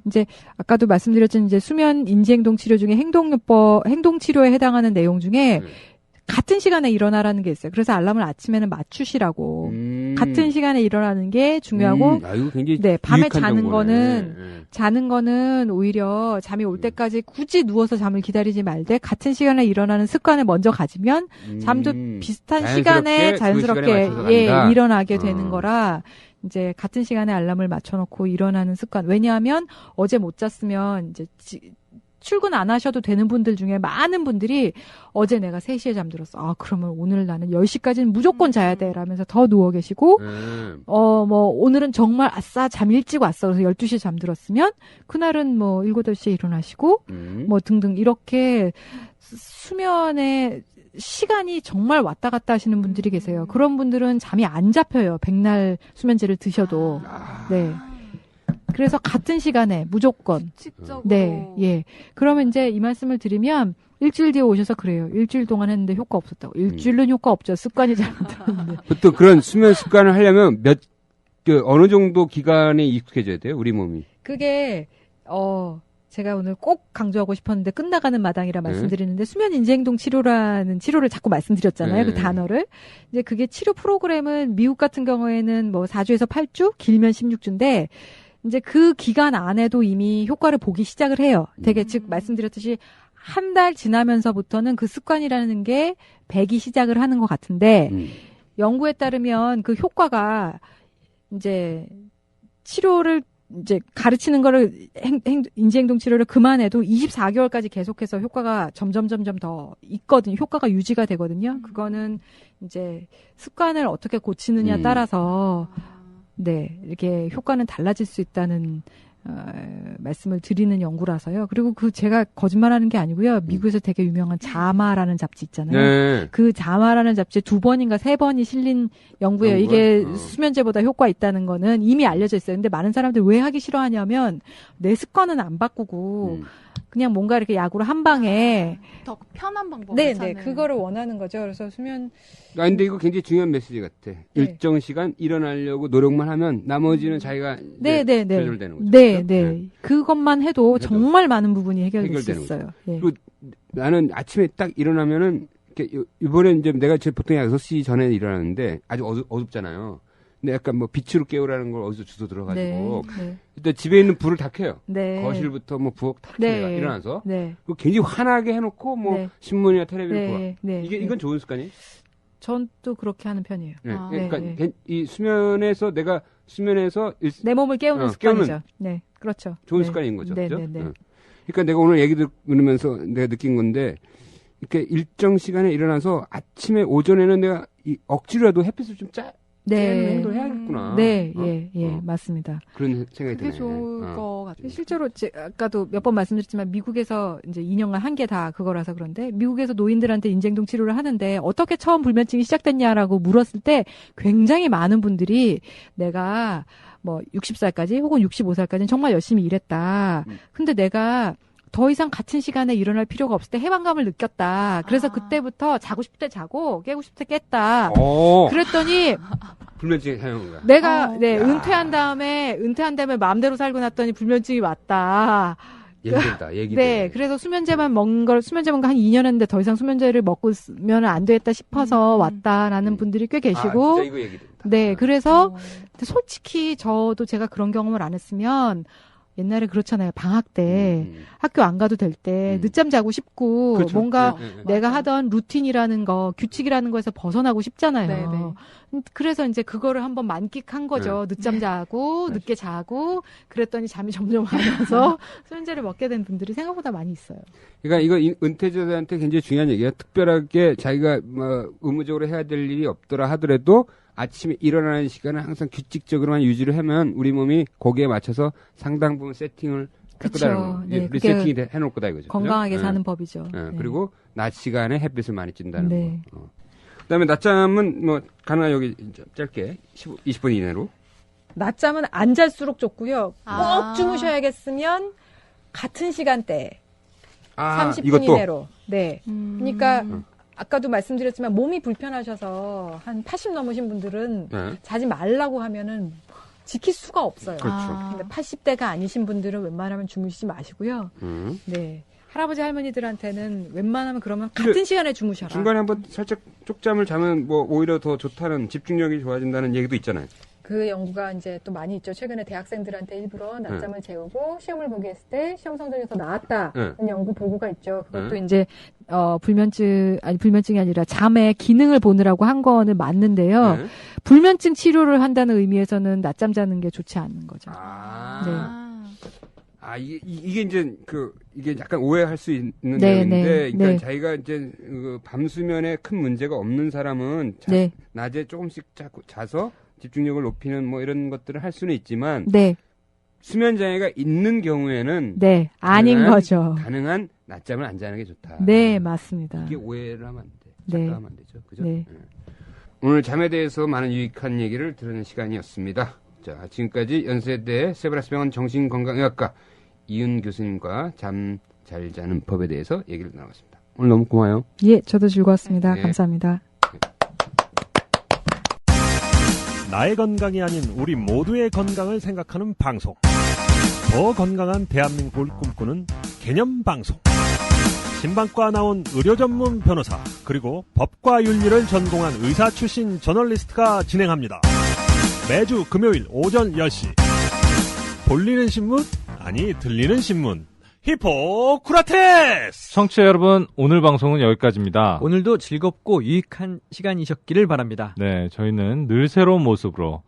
이제, 아까도 말씀드렸지만, 이제 수면 인지행동 치료 중에 행동 치료에 해당하는 내용 중에 같은 시간에 일어나라는 게 있어요. 그래서 알람을 아침에는 맞추시라고. 같은 시간에 일어나는 게 중요하고, 이거 굉장히 네, 밤에 유익한 자는 정보네. 자는 거는 오히려 잠이 올 때까지 굳이 누워서 잠을 기다리지 말되 같은 시간에 일어나는 습관을 먼저 가지면 잠도 비슷한 시간에 자연스럽게 일어나게 되는 거라 이제 같은 시간에 알람을 맞춰놓고 일어나는 습관. 왜냐하면 어제 못 잤으면 이제 출근 안 하셔도 되는 분들 중에 많은 분들이 어제 내가 3시에 잠들었어. 그러면 오늘 나는 10시까지는 무조건 자야 돼. 라면서 더 누워 계시고, 오늘은 정말 아싸, 잠 일찍 왔어. 그래서 12시에 잠들었으면, 그날은 7, 8시에 일어나시고, 등등. 이렇게 수면에 시간이 정말 왔다 갔다 하시는 분들이 계세요. 그런 분들은 잠이 안 잡혀요. 백날 수면제를 드셔도. 네. 그래서 같은 시간에 무조건. 규칙적으로. 네, 예. 그러면 이제 이 말씀을 드리면 일주일 뒤에 오셔서 그래요. 일주일 동안 했는데 효과 없었다고. 일주일은 효과 없죠. 습관이 잘못되는데. 보통 그런 수면 습관을 하려면 어느 정도 기간에 익숙해져야 돼요? 우리 몸이. 그게 제가 오늘 꼭 강조하고 싶었는데 끝나가는 마당이라 말씀드리는데 수면 인지행동 치료라는 치료를 자꾸 말씀드렸잖아요. 그 단어를. 이제 그게 치료 프로그램은 미국 같은 경우에는 4주에서 8주, 길면 16주인데 이제 그 기간 안에도 이미 효과를 보기 시작을 해요. 되게 즉 말씀드렸듯이 한 달 지나면서부터는 그 습관이라는 게 배기 시작을 하는 것 같은데 연구에 따르면 그 효과가 이제 치료를 이제 가르치는 거를 인지행동 치료를 그만해도 24개월까지 계속해서 효과가 점점 더 있거든요. 효과가 유지가 되거든요. 그거는 이제 습관을 어떻게 고치느냐 따라서 네, 이렇게 효과는 달라질 수 있다는 말씀을 드리는 연구라서요. 그리고 제가 거짓말하는 게 아니고요. 미국에서 되게 유명한 자마라는 잡지 있잖아요. 네. 그 자마라는 잡지에 2번인가 3번이 실린 연구예요. 이게 수면제보다 효과 있다는 거는 이미 알려져 있어요. 근데 많은 사람들이 왜 하기 싫어하냐면 내 습관은 안 바꾸고 그냥 뭔가 이렇게 약으로 한 방에 더 편한 방법을 네, 찾는. 그거를 원하는 거죠. 그래서 수면 근데 이거 굉장히 중요한 메시지 같아. 일정 시간 일어나려고 노력만 하면 나머지는 자기가 조절되는 거죠. 네. 그것만 해도 정말 많은 부분이 해결될 수 있어요. 예. 그리고 나는 아침에 딱 일어나면은 이번에 이제 내가 보통 6시 전에 일어나는데 아주 어둡잖아요. 근데 약간 뭐 빛으로 깨우라는 걸 어디서 주워 들어가지고 네. 일단 집에 있는 불을 다 켜요. 네. 거실부터 뭐 부엌 다 네. 켜요. 일어나서 네. 그리고 굉장히 환하게 해놓고 뭐 네. 신문이나 텔레비전 봐. 네. 이건 좋은 습관이에요. 전 또 그렇게 하는 편이에요. 네. 아, 그러니까 네. 이 수면에서 내가 수면에서 내 몸을 깨우는 깨우는 습관이죠. 네, 그렇죠. 좋은 네. 습관인 거죠. 네, 그죠? 네, 네. 응. 그러니까 내가 오늘 얘기 들으면서 내가 느낀 건데 이렇게 일정 시간에 일어나서 아침에 오전에는 내가 억지로라도 햇빛을 좀 쬐는 행동을 해야겠구나. 네, 어? 예, 맞습니다. 그런 생각이 그게 드네. 좋을 것 같아요. 실제로 아까도 몇 번 말씀드렸지만 미국에서 이제 2년간 한 게 다 그거라서 그런데 미국에서 노인들한테 인쟁동 치료를 하는데 어떻게 처음 불면증이 시작됐냐라고 물었을 때 굉장히 많은 분들이 내가 뭐 60살까지 혹은 65살까지는 정말 열심히 일했다. 근데 내가 더 이상 같은 시간에 일어날 필요가 없을 때 해방감을 느꼈다. 그래서 그때부터 자고 싶을 때 자고 깨고 싶을 때 깼다. 그랬더니 불면증이 사용한 거야. 내가 은퇴한 다음에 마음대로 살고 났더니 불면증이 왔다. 얘기된다. 네, 그래서 수면제만 먹은 거 한 2년 했는데 더 이상 수면제를 먹으면 안 되겠다 싶어서 왔다라는 분들이 꽤 계시고. 진짜 이거 얘기된다. 네, 그래서 솔직히 저도 제가 그런 경험을 안 했으면 옛날에 그렇잖아요. 방학 때 학교 안 가도 될 때 늦잠 자고 싶고 그렇죠. 뭔가 네. 내가 하던 루틴이라는 거, 규칙이라는 거에서 벗어나고 싶잖아요. 네. 그래서 이제 그거를 한번 만끽한 거죠. 늦잠 자고 늦게 자고 그랬더니 잠이 점점 안 와서 수면제를 먹게 된 분들이 생각보다 많이 있어요. 그러니까 이거 은퇴자들한테 굉장히 중요한 얘기예요. 특별하게 자기가 뭐 의무적으로 해야 될 일이 없더라 하더라도 아침에 일어나는 시간을 항상 규칙적으로만 유지를 하면 우리 몸이 거기에 맞춰서 상당 부분 세팅을 할 거다는 거. 네, 리세팅이 해놓을 거다 이거죠. 건강하게 그죠? 사는 법이죠. 네. 네. 그리고 낮 시간에 햇빛을 많이 쬐다는 네. 거. 그다음에 낮잠은 뭐 가능한 여기 짧게 20분 이내로. 낮잠은 안 잘수록 좋고요. 아. 꼭 주무셔야겠으면 같은 시간대 30분 이것도 이내로. 네. 그러니까 아까도 말씀드렸지만 몸이 불편하셔서 한 80 넘으신 분들은 네. 자지 말라고 하면은 지킬 수가 없어요. 그렇죠. 근데 80대가 아니신 분들은 웬만하면 주무시지 마시고요. 네. 할아버지 할머니들한테는 웬만하면 그러면 같은 시간에 주무셔라. 중간에 한번 살짝 쪽잠을 자면 뭐 오히려 더 좋다는 집중력이 좋아진다는 얘기도 있잖아요. 그 연구가 이제 또 많이 있죠. 최근에 대학생들한테 일부러 낮잠을 재우고 시험을 보게 했을 때 시험 성적이 더 나았다는 연구 보고가 있죠. 그것도 이제 불면증이 아니라 잠의 기능을 보느라고 한 거는 맞는데요. 불면증 치료를 한다는 의미에서는 낮잠 자는 게 좋지 않는 거죠. 이게 이제 이게 약간 오해할 수 있는 네, 내용인데, 네, 그러니까 네. 자기가 이제 밤 수면에 큰 문제가 없는 사람은 네. 낮에 조금씩 자서 집중력을 높이는 뭐 이런 것들을 할 수는 있지만 네. 수면 장애가 있는 경우에는 네. 아닌 거죠. 가능한 낮잠을 안 자는 게 좋다. 네, 맞습니다. 이게 오해를 하면 안 돼. 네. 착각하면 안 되죠. 그죠? 네. 오늘 잠에 대해서 많은 유익한 얘기를 들은 시간이었습니다. 자, 지금까지 연세대 세브라스병원 정신건강의학과 이은 교수님과 잠 잘 자는 법에 대해서 얘기를 나눴습니다. 오늘 너무 고마워요. 예, 저도 즐거웠습니다. 네. 감사합니다. 나의 건강이 아닌 우리 모두의 건강을 생각하는 방송. 더 건강한 대한민국을 꿈꾸는 개념 방송. 신방과 나온 의료 전문 변호사 그리고 법과 윤리를 전공한 의사 출신 저널리스트가 진행합니다. 매주 금요일 오전 10시. 볼리는 신문? 아니 들리는 신문. 히포크라테스! 청취자 여러분, 오늘 방송은 여기까지입니다. 오늘도 즐겁고 유익한 시간이셨기를 바랍니다. 네, 저희는 늘 새로운 모습으로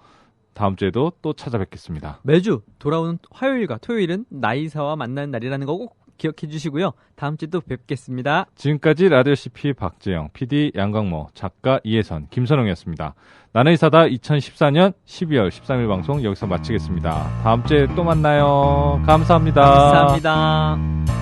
다음 주에도 또 찾아뵙겠습니다. 매주 돌아오는 화요일과 토요일은 나이사와 만나는 날이라는 거 꼭 기억해 주시고요. 다음 주에 또 뵙겠습니다. 지금까지 라디오 CP 박재영, PD 양광모, 작가 이혜선, 김선웅이었습니다. 나는 이사다 2014년 12월 13일 방송 여기서 마치겠습니다. 다음 주에 또 만나요. 감사합니다. 감사합니다.